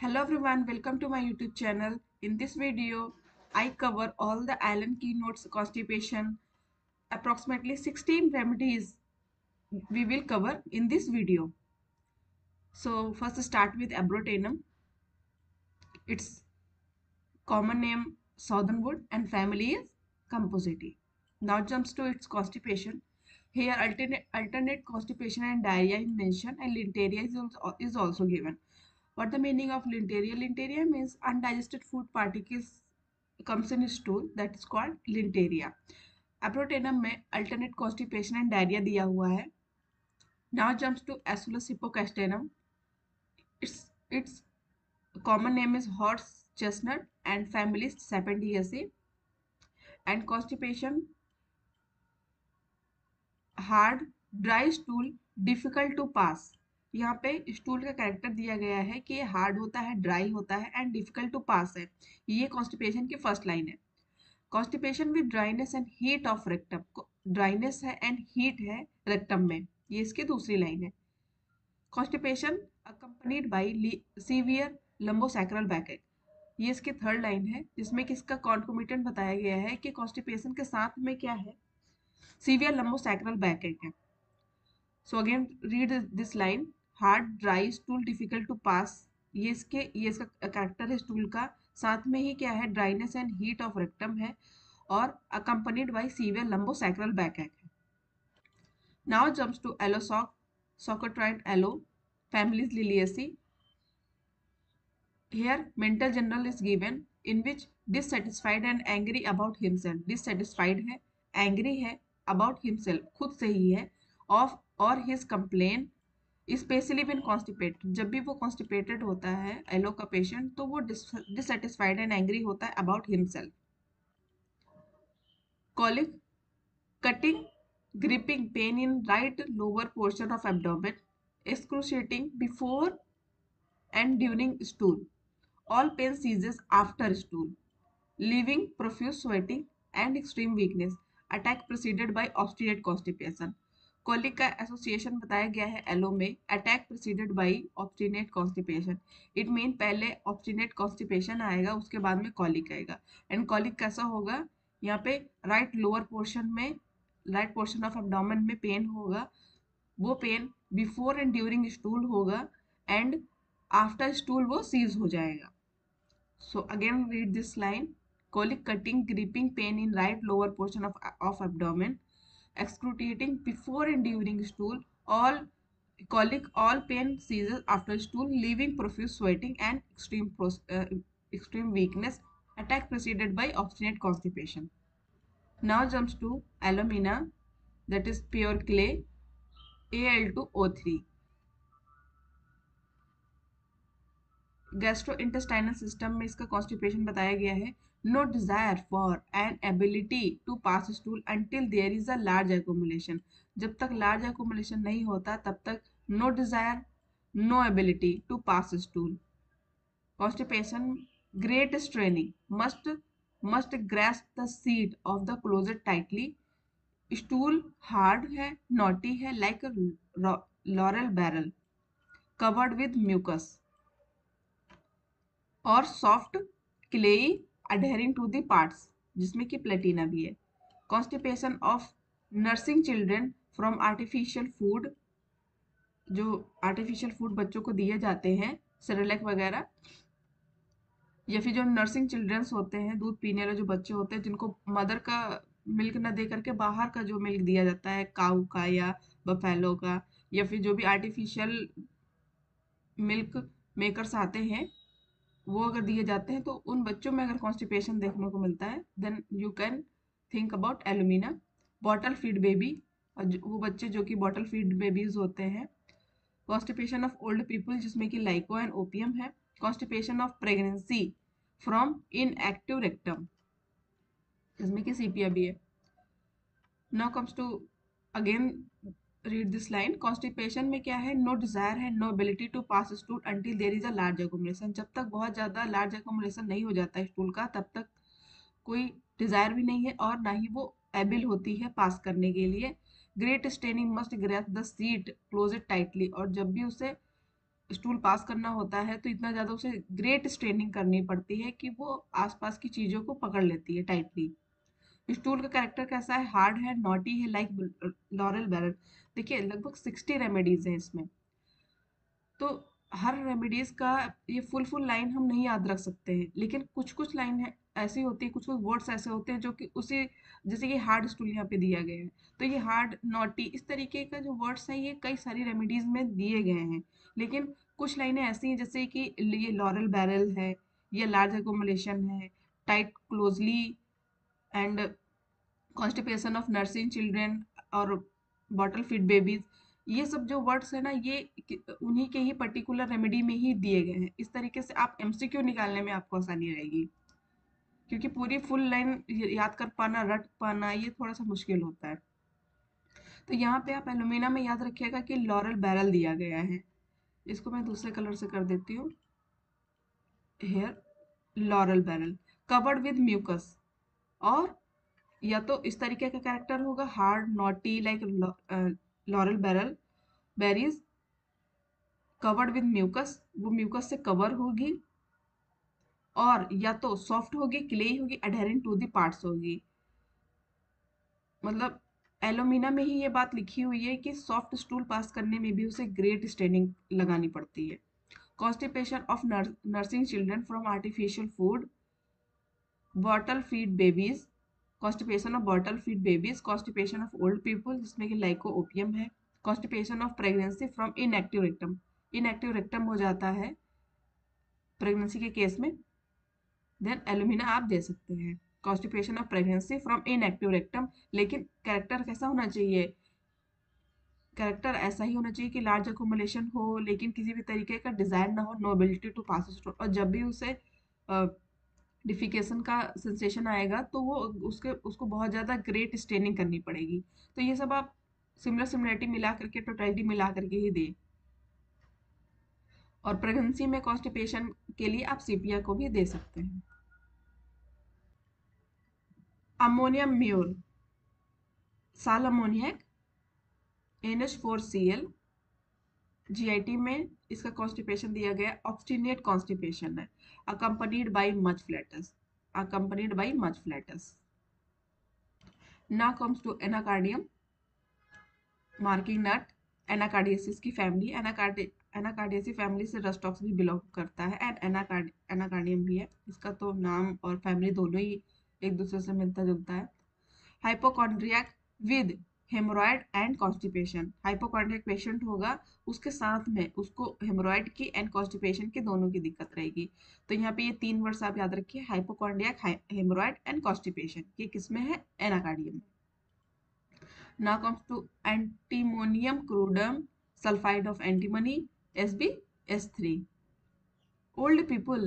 Hello everyone, welcome to my YouTube channel. In this video, I cover all the Allen keynotes constipation, approximately 16 remedies we will cover in this video. So first start with Abrotenum. Its common name Southernwood and family is Compositae. Now jumps to its constipation. Here alternate constipation and diarrhea is mentioned and Linteria is also given. What the meaning of Linteria? Linteria means undigested food particles comes in stool, that is called Linteria. Abrotenum में alternate constipation and diarrhea दिया हुआ है. Now jumps to Asulus hippocastanum. Its common name is horse chestnut and family is Sapindiaceae. And constipation, hard dry stool difficult to pass. यहाँ पे stool का character दिया गया है कि ये हार्ड होता है, ड्राई होता है एंड डिफिकल्ट टू पास है. ये कॉन्स्टिपेशन की फर्स्ट लाइन है. Constipation with dryness and heat of rectum. Dryness है एंड हीट है रेक्टम में, ये इसकी दूसरी लाइन है. Constipation accompanied by severe lumbosacral backache, ये इसकी थर्ड लाइन है जिसमें कि इसका कॉन्कोमिटेंट बताया गया है कि कॉन्स्टिपेशन के साथ में क्या है, सीवियर लंबोसैक्रल बैकएक है. So again read this line, hard dry stool difficult to pass. ये इसका कैरेक्टर है स्टूल का, साथ में ही क्या है, dryness and heat of rectum है और accompanied by severe lumbosacral backache है. नाउ जम्प्स टू एलोसॉक Socotroid aloe, family is Liliaceae. Here mental general is given in which dissatisfied and angry about himself. Dissatisfied है, angry है about himself, खुद से ही है, of or his complaint specially when constipated. जब भी वो constipated होता है एलो का पेशेंट तो वो डिससेटिस्फाइड एंड एंग्री होता है about himself. Colic, cutting gripping pain in right lower portion of abdomen, excruciating before and during stool, all pain ceases after stool, leaving profuse sweating and extreme weakness, attack preceded by obstinate constipation. Colic का association बताया गया है aloe में, attack preceded by obstinate constipation. It mean पहले obstinate constipation आएगा उसके बाद में कॉलिक आएगा. एंड कॉलिक कैसा होगा, यहाँ पे राइट लोअर पोर्शन में, राइट पोर्शन ऑफ एब्डोमेन में पेन होगा. वो pain before and during stool होगा एंड आफ्टर स्टूल वो सीज हो जाएगा. So again read this line, colic cutting gripping pain in right lower portion of abdomen, excruciating before and during stool, all colic, all pain ceases after stool, leaving profuse sweating and extreme weakness, attack preceded by obstinate constipation. Now jumps to alumina, that is pure clay, Al2O3. Gastrointestinal system में इसका constipation बताया गया है. No desire for an ability to pass stool until there is a large accumulation. जब तक large accumulation नहीं होता तब तक no desire, no ability to pass stool. Constipation great straining, must grasp the seat of the closet tightly. Stool hard है, knotty है, like laurel barrel covered with mucus और soft clay adhering to the parts, जिसमें कि Platina भी है. Constipation of nursing children from artificial food, जो artificial food बच्चों को दिए जाते हैं सेरेलैक वगैरह, या फिर जो नर्सिंग चिल्ड्रंस होते हैं, दूध पीने वाले जो बच्चे होते हैं जिनको मदर का मिल्क न दे करके बाहर का जो मिल्क दिया जाता है काऊ का या बफेलो का, या फिर जो भी आर्टिफिशियल मिल्क मेकर्स आते हैं वो अगर दिए जाते हैं तो उन बच्चों में अगर कॉन्स्टिपेशन देखने को मिलता है then you can think about alumina. Bottle feed baby, वो बच्चे जो कि बॉटल फीड बेबीज होते हैं. कॉन्स्टिपेशन ऑफ ओल्ड पीपल जिसमें कि लाइको एंड ओपियम है. Constipation of pregnancy from inactive rectum जिसमें कि सीपिया भी है. Now comes to again read this line, constipation में क्या है, नो डिजायर है, no ability to pass stool until there is a large accumulation. जब तक बहुत ज़्यादा लार्ज एक्यूमुलेशन नहीं हो जाता स्टूल का तब तक कोई डिजायर भी नहीं है और ना ही वो एबिल होती है पास करने के लिए. Great staining must grasp the seat close it tightly, और जब भी उसे स्टूल पास करना होता है तो इतना ज़्यादा उसे ग्रेट स्ट्रेनिंग करनी पड़ती है कि वो आसपास की चीज़ों को पकड़ लेती है टाइटली। स्टूल का कैरेक्टर कैसा है? हार्ड है, नॉटी है, लाइक लॉरेल बैरल। देखिए लगभग 60 रेमेडीज है इसमें, तो हर रेमेडीज का ये फुल लाइन हम नहीं याद रख सकते हैं, लेकिन कुछ कुछ लाइन है ऐसी होती है, कुछ कुछ वर्ड्स ऐसे होते हैं जो कि उसी, जैसे कि हार्ड स्टूल यहाँ पे दिया गया है, तो ये हार्ड, नॉटी, इस तरीके का जो वर्ड्स हैं ये कई सारी रेमेडीज में दिए गए हैं। लेकिन कुछ लाइनें ऐसी हैं जैसे कि ये लॉरेल बैरल है, ये लार्ज एकोमोलेशन है, tight closely, and constipation of nursing children, और बॉटल फीड बेबीज। ये सब जो वर्ड्स है ना, ये उन्हीं के ही पर्टिकुलर रेमेडी में ही दिए गए हैं। इस तरीके से आप एमसीक्यू निकालने में आपको आसानी रहेगी, क्योंकि पूरी फुल लाइन याद कर पाना, रट पाना, ये थोड़ा सा मुश्किल होता है। तो यहाँ पे आप एलुमिना में याद रखिएगा कि लॉरल बैरल दिया गया है। इसको मैं दूसरे कलर से कर देती हूँ। Hair laurel barrel covered with mucus, और या तो इस तरीके का कैरेक्टर होगा, hard, knotty, like laurel barrel berries covered with mucus, वो म्यूकस से कवर होगी, और या तो सॉफ्ट होगी, क्ले होगी, अडहेरेंट टू द पार्ट्स होगी। मतलब एलोमिना में ही ये बात लिखी हुई है कि सॉफ्ट स्टूल पास करने में भी उसे ग्रेट स्ट्रेनिंग लगानी पड़ती है। Constipation of nursing children from artificial food, bottle feed babies, constipation of bottle feed babies, constipation of old people जिसमें कि लाइको ओपियम है, constipation of pregnancy from inactive rectum, inactive rectum हो जाता है प्रेगनेंसी के केस में, देन एलुमिना आप दे सकते हैं। Constipation of pregnancy from inactive rectum, लेकिन कैरेक्टर कैसा होना चाहिए? कैरेक्टर ऐसा ही होना चाहिए कि लार्ज अकोमोलेशन हो, लेकिन किसी भी तरीके का डिजायर ना हो, no ability to pass stone, और जब भी उसे डिफिकेशन का सेंसेशन आएगा तो वो उसको बहुत ज़्यादा ग्रेट स्टेनिंग करनी पड़ेगी। तो ये सब आप सिमिलरिटी मिला करके, टोटलिटी मिला करके ही दें। और प्रेगनेंसी में कॉन्स्टिपेशन के लिए आप सीपिया को भी दे सकते हैं। अमोनियम म्यूल, साल अमोनियक, NH4Cl, जीआईटी में इसका कॉन्स्टिपेशन दिया गया, ऑब्स्टिनेट कॉन्स्टिपेशन है, accompanied by much flatus, accompanied by much flatus. Now comes to anacardium, marking nut, एनाकार्डियसिस की फैमिली, एनाकार्डियसी फैमिली से रस्टॉक्स भी बिलोंग करता है, एंड एनाकार्डियम भी है। इसका तो नाम और फैमिली दोनों ही एक दूसरे से मिलता जुलता है। Hypochondriac with haemorrhoid and constipation, hypochondriac patient होगा, उसके साथ में उसको हेमोरॉयड की एंड कॉन्स्टिपेशन की दोनों की दिक्कत रहेगी। तो यहाँ पे ये 3 वर्ड्स आप याद रखिए, हाइपोकॉन्ड्रियाक, हेमोरॉयड एंड कॉन्स्टिपेशन। ये किसमें है? एनाकार्डियम में। Now comes to antimonium crudum sulfide of antimony, SbS3. Old people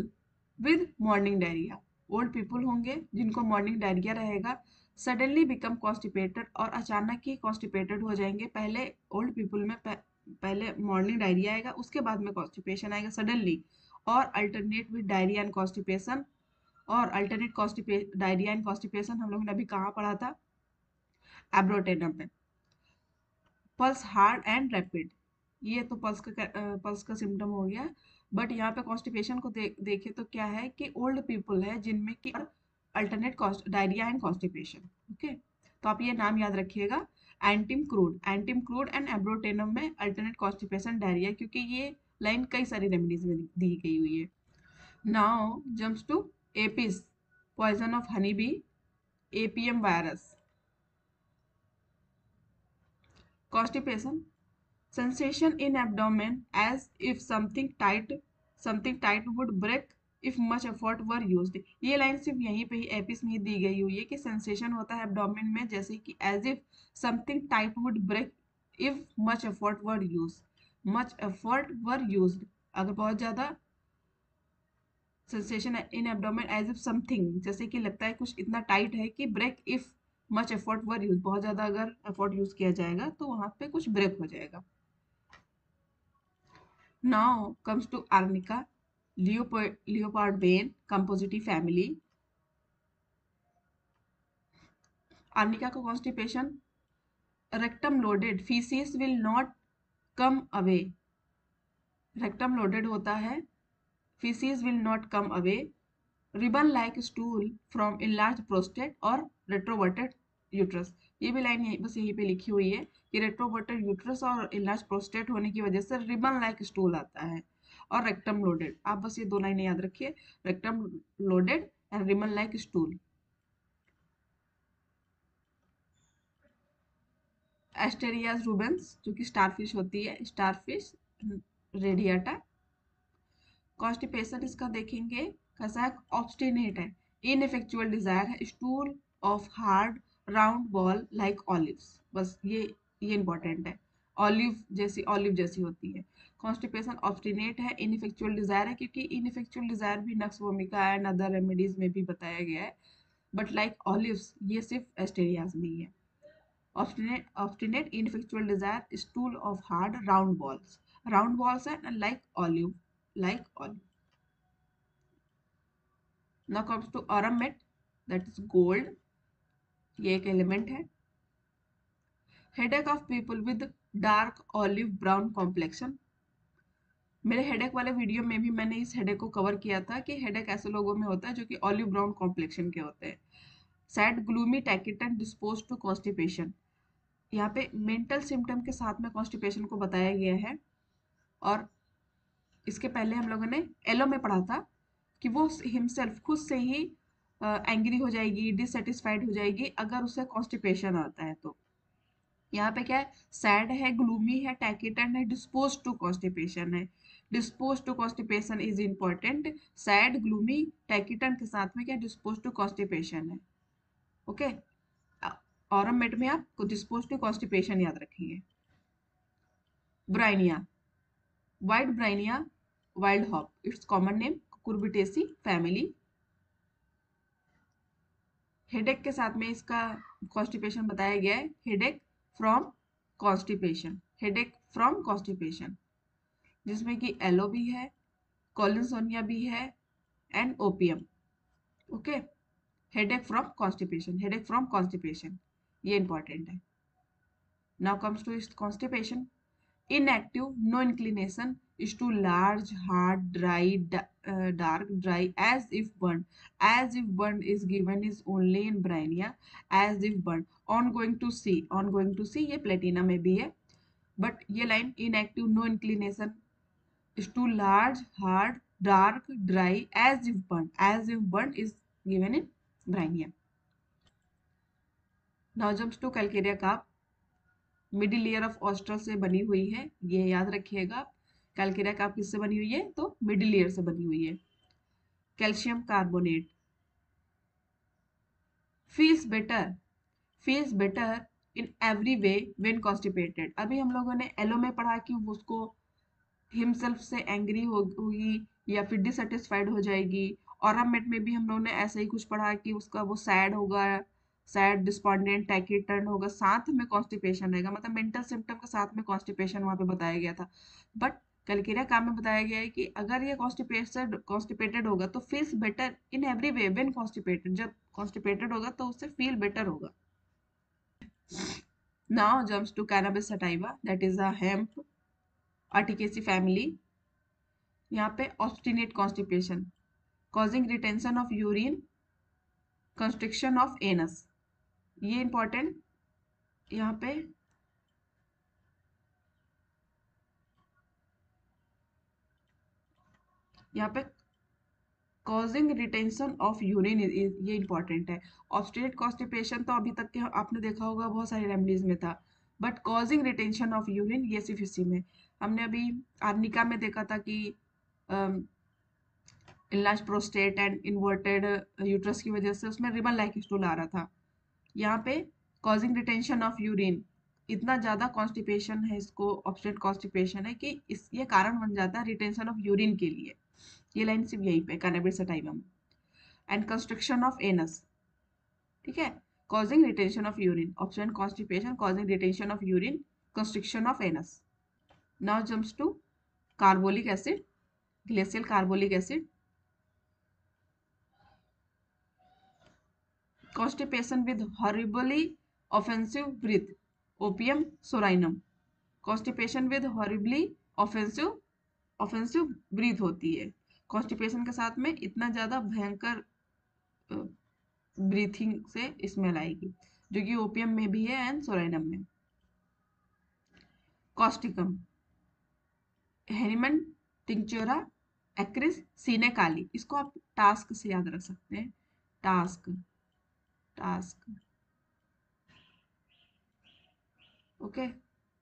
with morning diarrhea, old people होंगे जिनको मॉर्निंग डायरिया रहेगा, सडनली बिकम कॉन्स्टिपेटेड, और अचानक ही कॉन्स्टिपेटेड हो जाएंगे। पहले ओल्ड पीपल में पहले मॉर्निंग डायरिया आएगा, उसके बाद में कॉन्स्टिपेशन आएगा सडनली, और alternate with diarrhoea and constipation. और अल्टरनेट डायरिया एंड कॉन्स्टिपेशन हम लोगों ने अभी कहाँ पढ़ा था? एब्रोटेनम में। पल्स हार्ड एंड रैपिड, ये तो पल्स का सिम्टम हो गया। बट यहाँ पे कॉन्स्टिपेशन को देखे तो क्या है कि ओल्ड पीपल है जिनमें कि alternate diarrhoea and constipation. Okay, तो आप ये नाम याद रखिएगा, एंटिम क्रूड एंड एब्रोटेनम में अल्टरनेट कॉन्स्टिपेशन डायरिया, क्योंकि ये लाइन कई सारी रेमेडीज में दी गई हुई है। Now jumps to apis, poison of honey bee, apium virus. Constipation, sensation in abdomen as if something tight would break if much effort were used। ये लाइन सिर्फ यहीं पे ही एपिस में ही दी गई हुई है कि सेंसेशन होता है एब्डोमेन में जैसे कि as if something tight would break if much effort were use, much effort were used, अगर बहुत ज्यादा sensation in abdomen as if something, जैसे कि लगता है कुछ इतना टाइट है कि break if much effort were use, बहुत ज्यादा अगर एफर्ट यूज किया जाएगा तो वहां पे कुछ ब्रेक हो जाएगा। Now comes to Arnica, leopard bane, composite family. Arnica का constipation, rectum loaded, feces will not come away. Rectum loaded होता है, feces will not come away, ribbon like stool from enlarged prostate और retroverted uterus। ये भी line बस यहीं पे लिखी हुई है कि रेट्रोवर्टेड यूट्रस और enlarged prostate होने की वजह से रिबन लाइक स्टूल आता है और रेक्टम लोडेड। आप बस ये दो लाइनें याद रखिए, rectum loaded and ribbon like stool. Asterias rubens जो कि स्टारफिश होती है, स्टारफिश रेडियाटा। कॉन्स्टिपेशन इसका देखेंगे कैसा है, ऑब्स्टिनेट है, इनइफेक्चुअल डिजायर है, stool of hard round ball like olives. बस ये इंपॉर्टेंट है, ऑलिव जैसी होती है। कॉन्स्टिपेशन ऑब्स्टिनेट है, इनइफेक्चुअल डिजायर है, क्योंकि इनइफेक्चुअल डिजायर भी nux vomica and other remedies में भी बताया गया है, बट लाइक ऑलिव्स ये सिर्फ एस्टेरियाज में ही है। Obstinate ineffectual desire, stool of hard round balls है, like olive. Now comes to aromat, that is gold, ये एक एलिमेंट है। Headache of people with dark olive brown complexion. मेरे हेडेक वाले वीडियो में भी मैंने इस हेडेक को कवर किया था कि हेडेक ऐसे लोगों में होता है जो कि ऑलिव ब्राउन कॉम्प्लेक्शन के होते हैं। Sad gloomy taciturn dispose to constipation. यहाँ पे मेंटल सिम्टम के साथ में कॉन्स्टिपेशन को बताया गया है, और इसके पहले हम लोगों ने एलो में पढ़ा था कि वो हिमसेल्फ खुद से ही एंग्री हो जाएगी, डिससेटिस्फाइड हो जाएगी अगर उसे कॉन्स्टिपेशन आता है। तो यहाँ पे क्या है, सैड है, ग्लूमी है, टैकिटन है, डिस्पोज टू कॉन्स्टिपेशन है। Dispose to constipation is important. Sad gloomy taciturn के साथ में क्या, डिस्पोज टू कॉन्स्टिपेशन है। ओके, ऑरमेट में आप डिस्पोज टू कॉन्स्टिपेशन याद रखेंगे। Bryonia, white Bryonia wild hop, it's common name Cucurbitaceae family. Headache के साथ में इसका कॉन्स्टिपेशन बताया गया है, headache from constipation, headache from constipation, जिसमें कि एलो भी है, कॉलिनसोनिया भी है and opium. Okay, headache from constipation, headache from constipation, ये इंपॉर्टेंट है। Now comes to constipation. Inactive, no inclination, is too large, hard, dark, dry, as if burned. As if burned is given is only in Brainia. As if burned. On going to see ये Platina में भी है, but ये line inactive, no inclination, is too large, hard, dark, dry, as if burned. As if burned is given in Brainia. Now jumps to Calcarea carp. Middle layer of Ostrea से बनी हुई है, ये याद रखिएगा। कैलकेरिया कार्प किससे बनी हुई है, तो मिडिल लेयर से बनी हुई है। Calcium carbonate. Feels better in every way when constipated. अभी हम लोगों ने एलो में पढ़ा कि उसको हिमसेल्फ से एंग्री होगी या फिर डिससेटिस्फाइड हो जाएगी। ऑरामेट में भी हम लोगों ने ऐसे ही कुछ पढ़ा कि उसका वो सैड होगा, सैड, डिस्पॉन्डेंट, टैकिटर्न होगा, साथ में कॉन्स्टिपेशन रहेगा, मतलब मेंटल सिम्टम के साथ में कॉन्स्टिपेशन वहां पे बताया गया था। बट कैलकेरिया काम में बताया गया है कि अगर ये कॉन्स्टिपेटेड होगा तो feels better in every way when constipated, जब कॉन्स्टिपेटेड होगा तो उससे फील बेटर होगा। Now jumps to Cannabis sativa, that is a hemp Urticaceae family. यहाँ पे obstinate constipation, causing retention of urine, constriction of anus, ये इंपॉर्टेंट। यहाँ पे कॉजिंग रिटेंशन ऑफ यूरिन, ये इंपॉर्टेंट है। ऑब्स्टिनेट कॉन्स्टिपेशन तो अभी तक के आपने देखा होगा बहुत सारी रेमेडीज में था, but causing retention of urine ये सिर्फ इसी में। हमने अभी आर्निका में देखा था कि enlarge prostate and inverted uterus की वजह से उसमें रिबन लाइक स्टूल आ रहा था। यहाँ पे कॉजिंग रिटेंशन ऑफ यूरिन, इतना ज़्यादा कॉन्स्टिपेशन है, इसको ऑब्स्टिनेट कॉन्स्टिपेशन है कि ये कारण बन जाता है रिटेंशन ऑफ यूरिन के लिए। ये लाइन सिर्फ यहीं पे cannabis sativum. And construction of anus, ठीक है, causing retention of urine, obstinate constipation, causing retention of urine, construction of anus. Now jumps to carbolic acid, glacial carbolic acid. Constipation with horribly offensive breath, opium sorinum. Constipation with horribly offensive offensive breath होती है। Constipation के साथ में इतना ज़्यादा भयंकर breathing से smell आएगी, जो कि ओपियम में भी है एंड सोलाइनम में। कॉस्टिकम, हेनिमन टिंक्चोरा एक्रिस सीने काली, इसको आप टास्क से याद रख सकते हैं। Task, task, okay.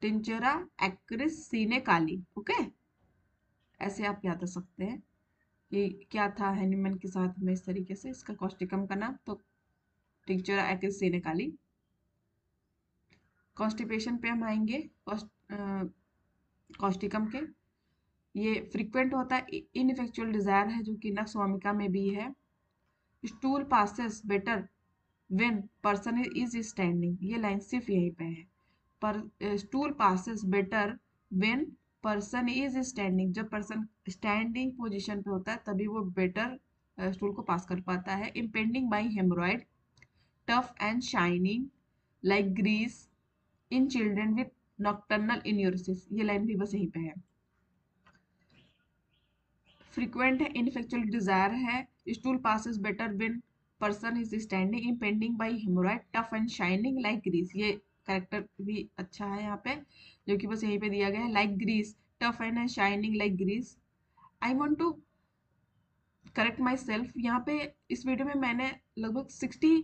Tinctura acris sine kali, okay, ऐसे आप याद रख सकते हैं। ये क्या था हेनिमन के साथ में, इस तरीके से इसका कॉस्टिकम का नाम, तो टिंचोरा एक्रिस सीने काली। कॉन्स्टिपेशन पे हम आएंगे। कॉस्टिकम के ये फ्रीक्वेंट होता है, इनफेक्चुअल डिजायर है, जो कि नक्स्वामिका में भी है। Stool passes better when person is standing, ये लाइन सिर्फ यहीं पे है। पर stool passes better when person is standing, जब पर्सन स्टैंडिंग पोजीशन पे होता है तभी वो बेटर स्टूल को पास कर पाता है। Impending by haemorrhoid, tough and shining like grease in children with nocturnal enuresis, ये लाइन भी बस यहीं पे है। फ्रीक्वेंट है, इनफेक्चुअल डिजायर है। Stool passes better when person is standing, impending by haemorrhoid, tough and shining like grease, ये character भी अच्छा है यहाँ पे, जो कि बस यहीं पे दिया गया है। Like grease, tough and shining like grease. I want to correct my self, यहाँ पे इस वीडियो में मैंने लगभग 60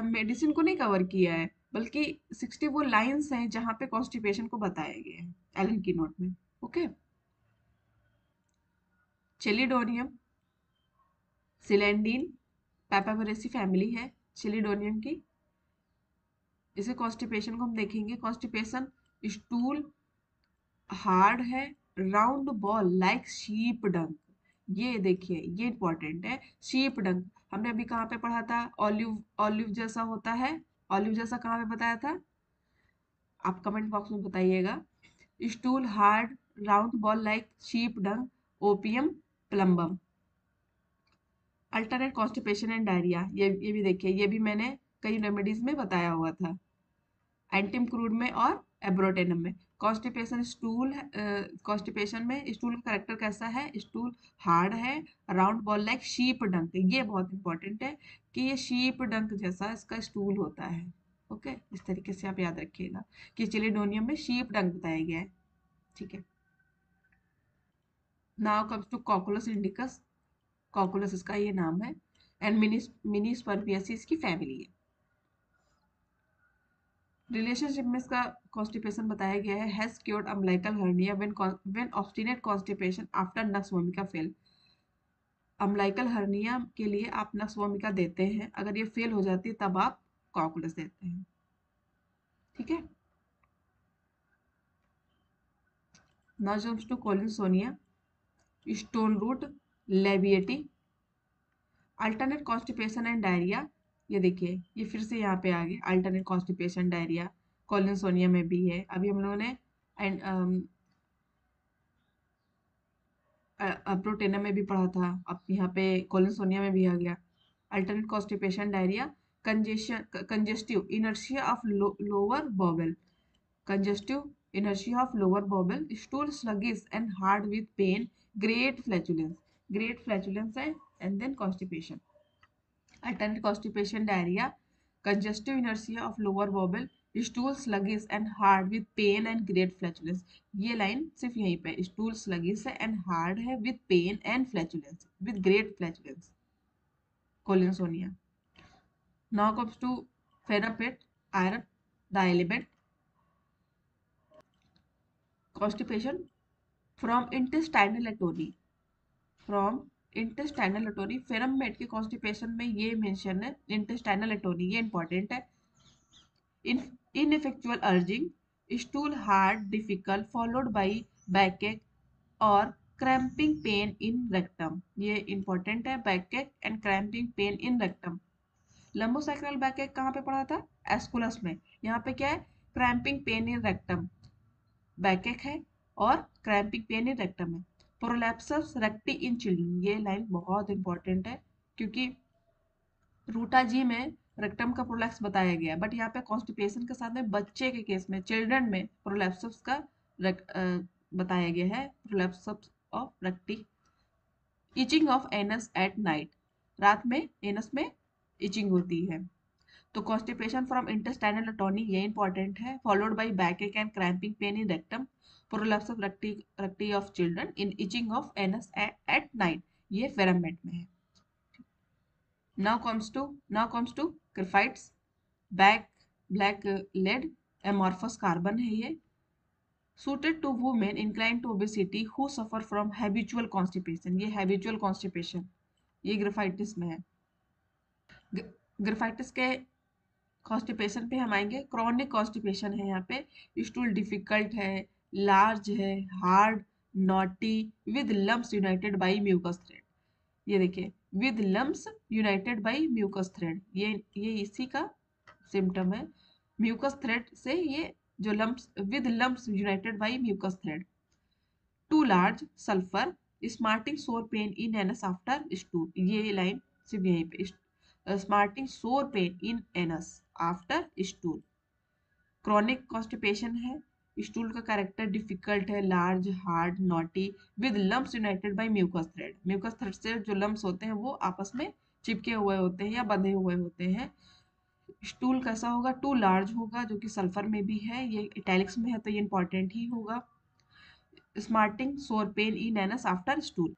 मेडिसिन को नहीं कवर किया है, बल्कि 60 वो लाइन्स हैं जहाँ पे कॉन्स्टिपेशन को बताया गया है एलन की नोट में, ओके। चेलिडोनियम, सिलेंडीन, पेपाबरेसी फैमिली है चिलिडोनियम की। इसे कॉन्स्टिपेशन को हम देखेंगे। कॉन्स्टिपेशन, स्टूल हार्ड है, राउंड बॉल लाइक शीप डंक, ये देखिए ये इंपॉर्टेंट है। शीप डंक हमने अभी कहाँ पे पढ़ा था, ऑलिव, ऑलिव जैसा होता है। ऑलिव जैसा कहाँ पे बताया था, आप कमेंट बॉक्स में बताइएगा। Stool hard, round ball like sheep dung, opium plumbum. Alternate constipation and diarrhoea, ये भी देखिए, ये भी मैंने कई रेमेडीज में बताया हुआ था, एंटिम क्रूड में और एब्रोटेनम में। कॉन्स्टिपेशन स्टूल, कॉन्स्टिपेशन में स्टूल का करेक्टर कैसा है, स्टूल हार्ड है, राउंड बॉल लाइक शीप डंक, ये बहुत इंपॉर्टेंट है कि ये शीप डंक जैसा इसका स्टूल होता है, ओके। इस तरीके से आप याद रखिएगा कि चिलिडोनियम में शीप डंक बताया गया है, ठीक है। Now comes to Cocculus indicus, Cocculus इसका ये नाम है, एंड मिनी स्पर्पियसिस की फैमिली है। रिलेशनशिप में इसका कॉन्स्टिपेशन बताया गया है, has cured umbilical hernia when obstinate constipation after nux vomica fail. Umbilical hernia के लिए आप नक्स वोमिका देते हैं, अगर ये फेल हो जाती है तब आप कॉकुलस देते हैं, ठीक है। Now comes to Collinsonia, stone root, Labiatae. Alternate constipation and diarrhoea, ये देखिए ये फिर से यहाँ पे आ गया, अल्टरनेट कॉन्स्टिपेशन डायरिया कॉलिनसोनिया में भी है। अभी हम लोगों ने एंड प्रोटेना में भी पढ़ा था, अब यहाँ पे कॉलिनसोनिया में भी आ गया। Alternate constipation diarrhoea, congestive inertia of lower bowel, congestive inertia of lower bowel, stool sluggish and hard with pain, great flatulence and then constipation. Alternate constipation diarrhea, congestive inertia of lower bowel, stool sluggish and hard with pain and great flatulence, ये line सिर्फ यहीं पे, stool sluggish है and hard है with pain and flatulence, with great flatulence, Collinsonia. Now comes to Ferrum met iron, डायलिबेट। Constipation from intestinal atony, from intestinal atony, Ferrum met के constipation में ये मेंशन है इंटेस्टाइनल एटोनी, ये इंपॉर्टेंट है। Ineffectual urging, stool hard difficult followed by backache और cramping pain in rectum, ये important है, backache and cramping pain in rectum. Lumbosacral backache कहाँ पे पढ़ा था, एस्कुलस में, यहाँ पे क्या है, क्रैम्पिंग पेन इन रेक्टम, बैकएक है और क्रैम्पिंग पेन इन रेक्टम है। प्रोलैप्सस रेक्टी इन चिल्ड्रन, ये लाइन बहुत इंपॉर्टेंट है क्योंकि रूटा जी में रेक्टम का प्रोलैप्स बताया गया है, बट यहाँ पे कॉन्स्टिपेशन के साथ में बच्चे के केस में, चिल्ड्रन में प्रोलैप्सस का बताया गया है, prolapsus of recti, itching of anus at night, रात में एनस में इचिंग होती है। तो कॉन्स्टिपेशन फ्रॉम इंटेस्टाइनल अटोनी ये इंपॉर्टेंट है, followed by backache and cramping pain in rectum, prolapse of recti of children in itching of anus at night, ये Ferrum met में है। now comes to Graphites, black lead amorphous carbon है ये, suited to women inclined to obesity who suffer from habitual constipation, ये habitual constipation ये graphites में है। Graphites के कॉन्स्टिपेशन पे हम आएंगे। क्रॉनिक कॉन्स्टिपेशन है, यहाँ पे स्टूल डिफिकल्ट है, लार्ज है, hard, knotty, with lumps united by mucus thread. ये देखिए with lumps united by mucus thread, ये इसी का सिम्टम है। म्यूकस थ्रेड से ये जो lumps, with lumps united by mucus thread. Too large, sulphur, smarting sore pain in anus after stool, ये लाइन सिर्फ यहीं पे, smarting sore pain in anus after stool. Chronic constipation है, स्टूल का कैरेक्टर डिफिकल्ट है, large, hard, knotty, with lumps united by mucus thread, mucus thread से जो lumps होते हैं वो आपस में चिपके हुए होते हैं या बंधे हुए होते हैं। स्टूल कैसा होगा, टू लार्ज होगा, जो कि सल्फर में भी है, ये इटैलिक्स में है तो ये इंपॉर्टेंट ही होगा। Smarting sore pain in anus after stool.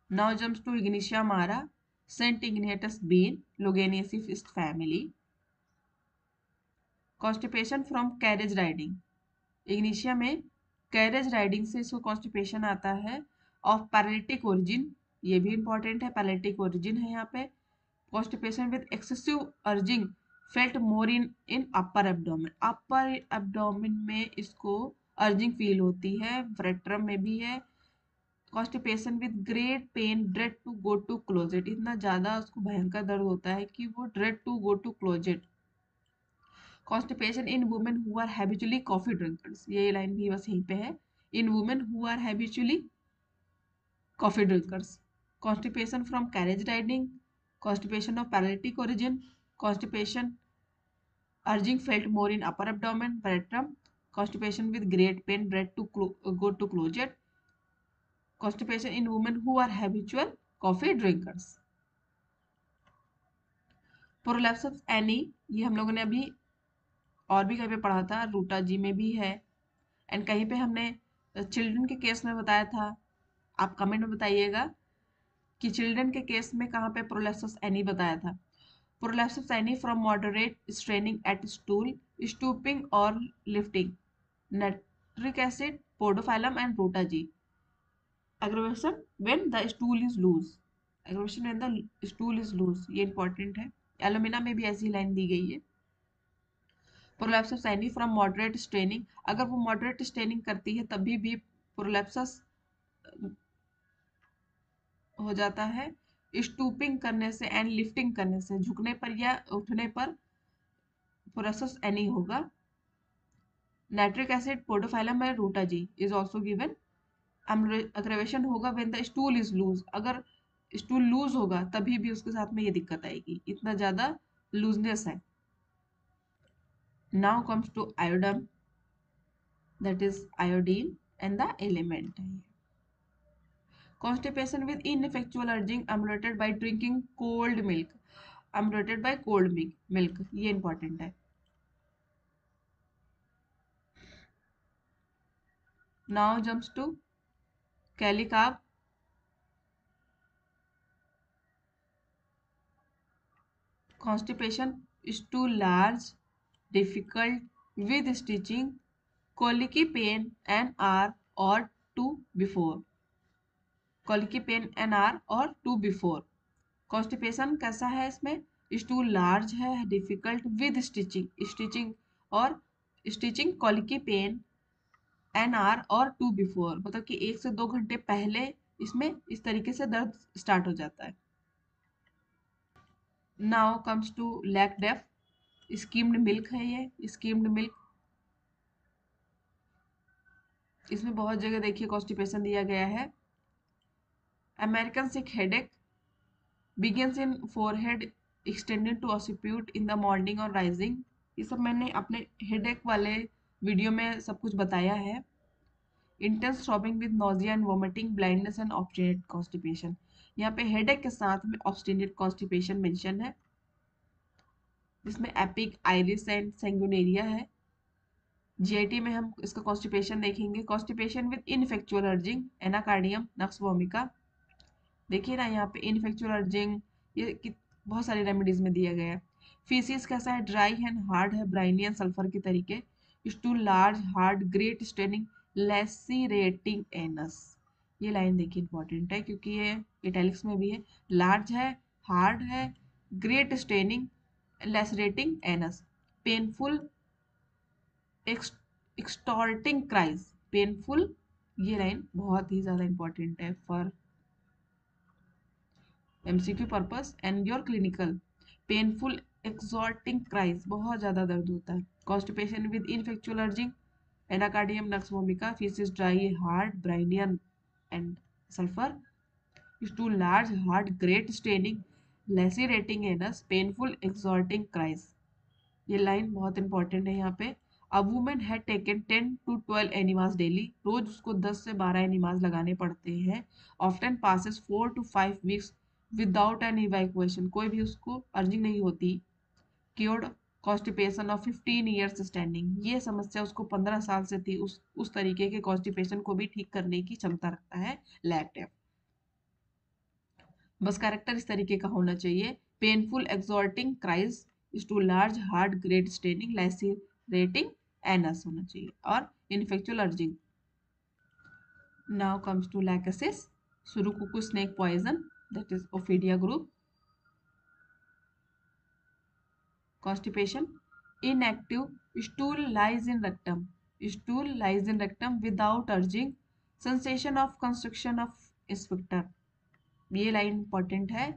Now jumps to Ignatia amara, saint Ignatius bean, Loganiaceae family. Constipation from carriage riding, Ignatia में कैरेज राइडिंग से इसको कॉन्स्टिपेशन आता है। ऑफ पैरालिटिक ओरिजिन, ये भी इंपॉर्टेंट है, पैरालिटिक ओरिजिन है यहाँ पे। Constipation with excessive urging felt more in upper abdomen, upper abdomen में इसको अर्जिंग फील होती है, फ्रेक्ट्रम में भी है। Constipation with great pain, dread to go to closet, इतना ज़्यादा उसको भयंकर दर्द होता है कि वो dread to go to closet. Constipation in women who are habitually coffee drinkers, ये लाइन भी बस यहीं पे है, in women who are habitually coffee drinkers. Constipation from carriage riding, constipation of paralytic origin, constipation urging felt more in upper abdomen, Veratrum, constipation with great pain, dread to go to closet, constipation in women who are habitual coffee drinkers. Prolapse of ani, ये हम लोगों ने अभी और भी कहीं पे पढ़ा था, रूटा जी में भी है, एंड कहीं पे हमने चिल्ड्रन के केस में बताया था। आप कमेंट में बताइएगा कि चिल्ड्रन के केस में कहाँ पे प्रोलैप्स ऑफ एनी बताया था। Prolapse of ani from moderate straining at stool, stooping और lifting, nitric acid, Podophyllum and Ruta G. aggravation when the stool is loose, aggravation when the stool is loose, ये important है। Alumina में भी ऐसी line दी गई है। प्रोलैप्सस any from moderate straining, अगर वो मॉडरेट स्ट्रेनिंग करती है तभी भी प्रोलैप्सस हो जाता है। स्टूपिंग करने से एंड लिफ्टिंग करने से, झुकने पर या उठने पर प्रोलैप्सस एनी होगा। Nitric acid, Podophyllum and Ruta G is also given. Aggravation होगा when the stool is loose, अगर स्टूल लूज होगा तभी भी उसके साथ में ये दिक्कत आएगी, इतना ज्यादा लूजनेस है। Now comes to Iodum, that is iodine and the element है। Constipation with ineffectual urging ameliorated by drinking cold milk, ameliorated by cold milk, ये इंपॉर्टेंट है। Now jumps to Kali carb, constipation is too large, difficult, with stitching, colicky pain an hour or two before, colicky pain an hour or two before। constipation कैसा है इसमें, stool large है, difficult, with stitching और stitching, colicky pain an hour और two before, मतलब कि 1 से 2 घंटे पहले इसमें इस तरीके से दर्द स्टार्ट हो जाता है। Now comes to lac def, skimmed milk है ये, स्कीम्ड मिल्क, इसमें बहुत जगह देखिए कॉन्स्टिपेशन दिया गया है। American sick headache begins in forehead extended to occiput in the morning और राइजिंग, ये सब मैंने अपने हेडेक वाले वीडियो में सब कुछ बताया है। Intense throbbing with nausea and vomiting, blindness and obstinate constipation. यहाँ पे हेडेक के साथ में ऑब्स्टिनेट कॉन्स्टिपेशन मेंशन है, जिसमें एपिक, आइरिस एंड सेंगुनेरिया है। जीआईटी में हम इसका कॉन्स्टिपेशन देखेंगे। Constipation with ineffectual urging, Anacardium, Nux vomica. देखिए ना यहाँ पे इनफेक्चुअल अर्जिंग, बहुत सारी रेमेडीज में दिया गया है। फीसिस कैसा है, ड्राई एंड हार्ड है, ब्राइनी एंड सल्फर के तरीके। Stool large, hard, great straining, lacerating anus. ये लाइन देखिए इंपॉर्टेंट है क्योंकि ये इटैलिक्स में भी है। लार्ज है, हार्ड है, great straining, lacerating anus, painful, extorting cries, painful. ये लाइन बहुत ही ज्यादा इंपॉर्टेंट है for MCQ purpose and your clinical. Painful extorting cries, बहुत ज्यादा दर्द होता है। Constipation with ineffectual urging, Anacardium, Nux vomica, faeces dry, hard, Bryonia and sulphur. Stool large, hard, great straining, lacerating anus, painful extorting cries. ये line बहुत important है यहाँ पे। A woman had taken 10 to 12 enemas daily, रोज उसको 10 से 12 enemas लगाने पड़ते हैं। Often passes 4 to 5 weeks without an evacuation, कोई भी उसको अर्जिंग नहीं होती। Cured constipation of 15 years standing, ये समस्या उसको 15 साल से थी। उस तरीके के कॉन्स्टिपेशन को भी ठीक करने की क्षमता रखता है लैक्टेम। बस कैरेक्टर इस तरीके का होना चाहिए। Painful extorting cries, too large, hard, great straining, lacerating anus होना चाहिए, और ineffectual urging. Now comes to Lachesis, surucucu snake poison, that is Ophidia group. Constipation, inactive, stool lies in rectum, stool lies in rectum without urging, sensation of constriction of sphincter। ये line important है।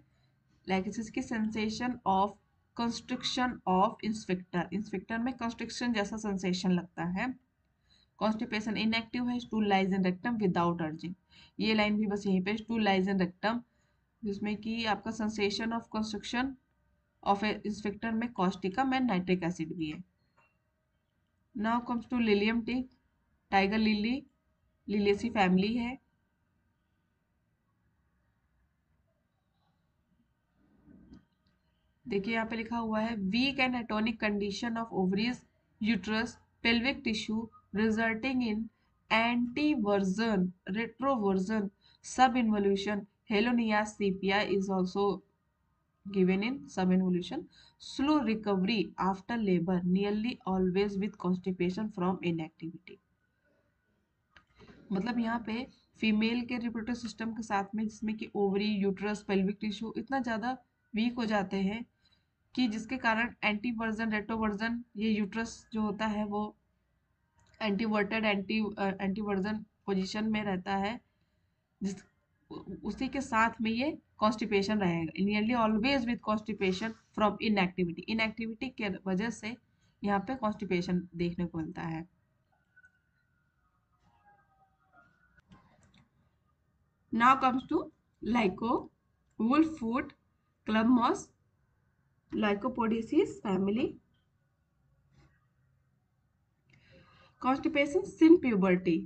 लाइकेसिस की sensation of constriction of inspector, inspector में constriction जैसा sensation लगता है। Constipation inactive है, stool lies in rectum without urging. ये line भी बस यहीं पे, स्टूल लाइज इन रेक्टम, जिसमें कि आपका sensation of constriction of sphincter में कॉस्टिकम एंड नाइट्रिक एसिड भी है। Now comes to Lilium tig, tiger lily, Liliaceae family है। देखिए यहाँ पे लिखा हुआ है, weak and atonic condition of ovaries, uterus, pelvic tissue resulting in anteversion, retroversion, subinvolution, Helonias Sepia is also given in subinvolution, slow recovery after labor, nearly always with constipation from inactivity। मतलब यहाँ पे female के reproductive system के साथ में, जिसमें कि ovary, uterus, pelvic tissue इतना ज़्यादा वीक हो जाते हैं कि जिसके कारण एंटीवर्जन, रेट्रोवर्जन, ये यूट्रस जो होता है वो एंटीवर्टेड, एंटीवर्जन पोजीशन में रहता है, जिस उसी के साथ में ये कॉन्स्टिपेशन रहेगा। Nearly always with constipation from inactivity, inactivity के वजह से यहाँ पे कॉन्स्टिपेशन देखने को मिलता है। Now comes to Lyco, wolf foot, club moss, Lycopodiaceae family. Constipation since puberty,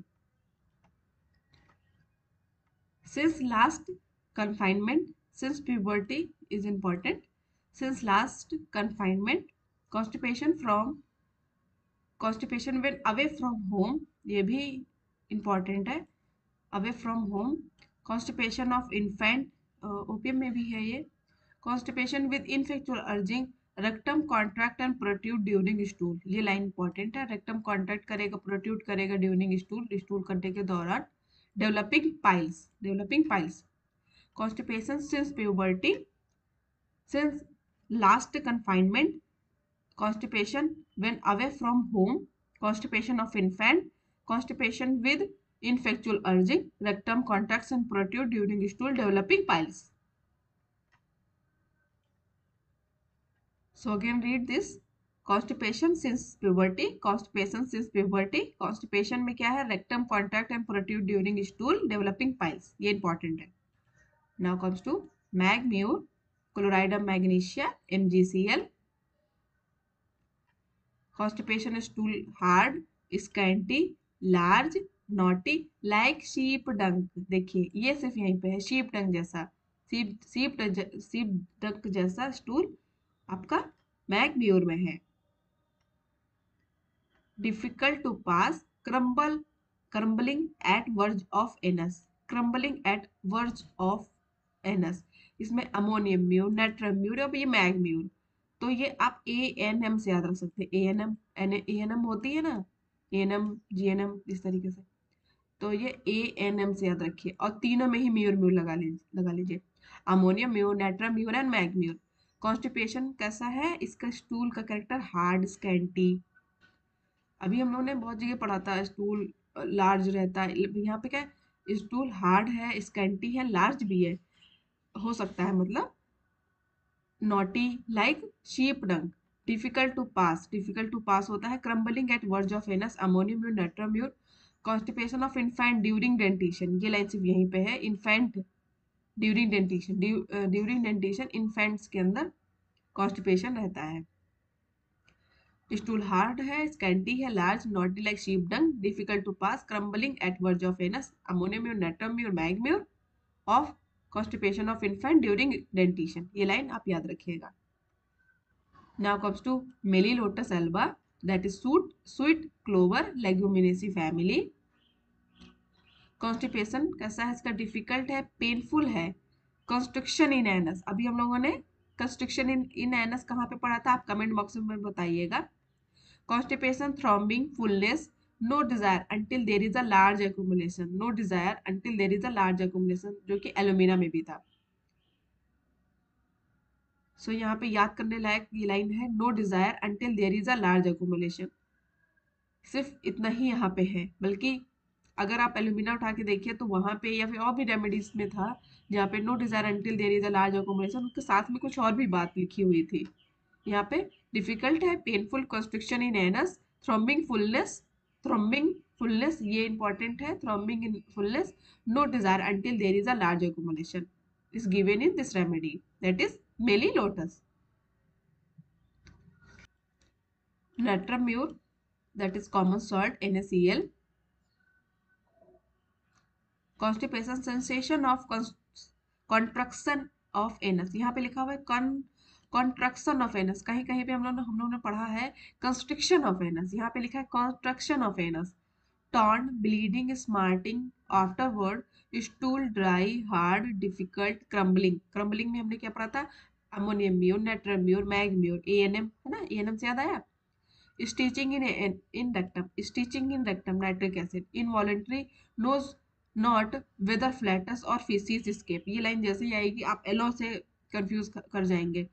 since last confinement, since puberty is important, since last confinement, constipation from, constipation when away from home, ये भी important है, away from home, constipation of infant, opium में भी है ये। constipation with ineffectual urging, rectum contract and protrude during stool, ये line important है। rectum contract करेगा, protrude करेगा during stool, stool करने के दौरान। developing piles, developing piles, constipation since puberty, since last confinement, constipation when away from home, constipation of infant, constipation with ineffectual urging, rectum contracts and protrude during stool, developing piles. So again read this, constipation since puberty, constipation since puberty, constipation में क्या है, rectum contract and protrude during stool, developing piles, ये important है। Now comes to mag mure, chloride of magnesia, MgCl, constipation, stool hard, scanty, large, naughty like sheep डंक, देखिए ये सिर्फ यहीं पे है, शीप डंक जैसा, शीप डंक जैसा स्टूल आपका मैग्म्योर में है। Difficult to pass, crumbling at verge of anus, crumbling at verge of anus, इसमें अमोनियम म्यूर, नाइट्रम म्यूर और ये मैग्म्यूर। तो ये आप ANM से याद रख सकते हैं, ANM होती है ना, ANM GNM इस तरीके से, तो ये ANM से याद रखिए और तीनों में ही म्यूर म्यूर लगा लीजिए, ammonium mur, natrum mur and Mag mur. Constipation कैसा है, इसका स्टूल का कैरेक्टर हार्ड स्कैंटी, अभी हम लोगों ने बहुत जगह पढ़ा था स्टूल लार्ज रहता है, यहाँ पे क्या है, स्टूल हार्ड है, स्कैंटी है, लार्ज भी है, हो सकता है मतलब knotty like sheep dung. Difficult to pass होता है crumbling at verge of anus, ammonium mur, natrum mur. Constipation of infant during dentition, ये लाइन सिर्फ यहीं पे है, infant during dentition, during dentition infants के अंदर कॉन्स्टिपेशन रहता है। स्टूल हार्ड है, स्कैंटी है, large, knotty like sheep dung, difficult to pass, crumbling at verge of anus, ammonium mur, natrum mur, Mag mur of constipation of infant during dentition, ये line आप याद रखिएगा। Now comes to Melilotus alba, that is sweet clover leguminaceae family. Constipation कैसा है इसका, difficult है, painful है, construction in anus, अभी हम लोगों ने कंस्ट्रक्शन इन एनस कहाँ पे पढ़ा था, आप कमेंट बॉक्स में बताइएगा। Constipation, throbbing, fullness, no desire until there is a large accumulation, no desire until there is a large accumulation, जो कि एलुमिना में भी था। सो यहाँ पे याद करने लायक ये लाइन है, no desire until there is a large accumulation, सिर्फ इतना ही यहाँ पे है, बल्कि अगर आप एल्यूमिना उठा के देखिए तो वहां पे या फिर और भी रेमेडीज में था जहाँ पे no desire until there is a large accommodation, उसके साथ में कुछ और भी बात लिखी हुई थी। यहाँ पे डिफिकल्ट है, painful constriction in anus, throbbing fullness, throbbing fullness ये इंपॉर्टेंट है, throbbing in fullness, no desire until there is a large accommodation is given in this remedy, that is Melilotus. Natrum mure, that is common salt NaCl. Constipation, sensation of contraction of anus, यहाँ पे लिखा हुआ है contraction of anus, कहीं कहीं पे हम लोग ने पढ़ा है कंस्ट्रक्शन ऑफ एनस, यहाँ पे लिखा है contraction of anus. Torn, bleeding, smarting afterward, stool dry, hard, difficult, crumbling, crumbling में हमने क्या पढ़ा था, ammonium mur, natrum mur, mag mur, ANM है ना, ANM से याद आया। Stitching in rectum nitric acid, involuntary, knows not whether flatus और फीसिस स्केप, ये लाइन जैसे ही आएगी आप एलो से कंफ्यूज कर जाएंगे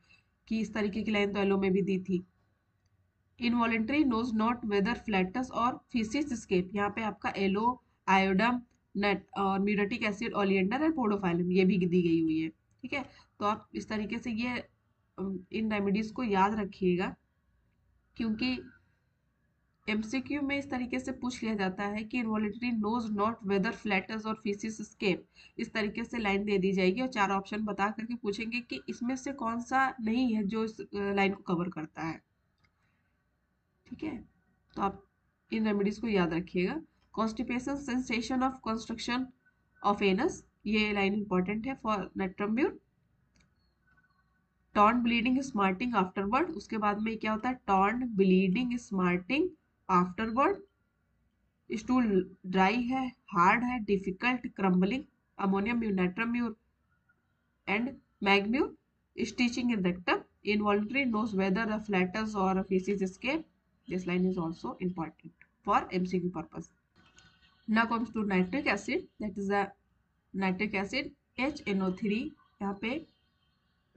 कि इस तरीके की लाइन तो एलो में भी दी थी। Involuntary knows not whether flatus और फीसिस स्केप, यहाँ पे आपका एलो, आयोडम, नेट और म्यूरेटिक एसिड, ओलिएंडर और पोडोफाइलम ये भी दी गई हुई है। ठीक है, तो आप इस तरीके से ये इन रेमेडीज को याद रखिएगा, क्योंकि MCQ में इस तरीके से पूछ लिया जाता है कि involuntary knows not whether flatus और फीसिस स्केप, इस तरीके से लाइन दे दी जाएगी और 4 ऑप्शन बता करके पूछेंगे कि इसमें से कौन सा नहीं है जो इस लाइन को कवर करता है। ठीक है, तो आप इन रेमेडीज को याद रखिएगा। Constipation, sensation of constriction of anus, ये लाइन इंपॉर्टेंट है for natrum mur. Torn, bleeding, smarting afterward, उसके बाद में क्या होता है, torn, bleeding, smarting afterward, stool dry है, हार्ड है, difficult, crumbling, ammonium mur, natrum mur and Mag mur, stitching in rectum, involuntary knows whether a flatus or a feces escape. This line is also important for MCQ purpose. Now comes to nitric acid, that is a nitric acid HNO3, यहाँ पे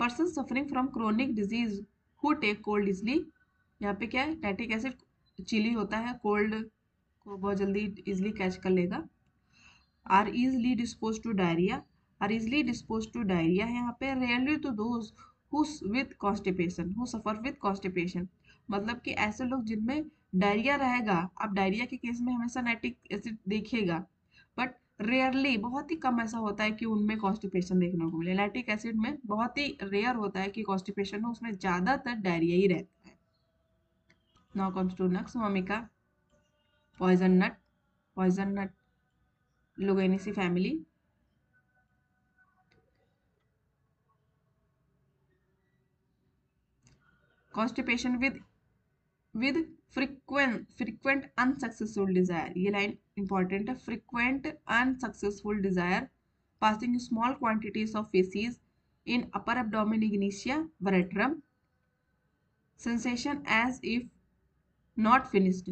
person suffering from chronic disease who take cold easily, यहाँ पे क्या है, nitric acid chilli होता है, cold को बहुत जल्दी इजिली कैच कर लेगा। Are easily dispose to diarrhoea, are easily dispose to diarrhoea है यहाँ पे, rarely to those who with constipation, who suffer with constipation, मतलब कि ऐसे लोग जिनमें डायरिया रहेगा, आप डायरिया के केस में हमेशा नाइट्रिक एसिड देखिएगा, बट रेयरली बहुत ही कम ऐसा होता है कि उनमें कॉन्स्टिपेशन देखने को मिले। लैक्टिक एसिड में बहुत ही रेयर होता है कि कॉन्स्टिपेशन हो, उसमें ज्यादातर डायरिया ही रहता है। Now comes to next, vomica, poison nut, poison nut Loganiaceae family. Constipation with frequent unsuccessful desire, ये लाइन इंपॉर्टेंट है। Frequent unsuccessful desire passing small quantities of feces in upper abdomen ignatia veratrum, sensation as if not finished,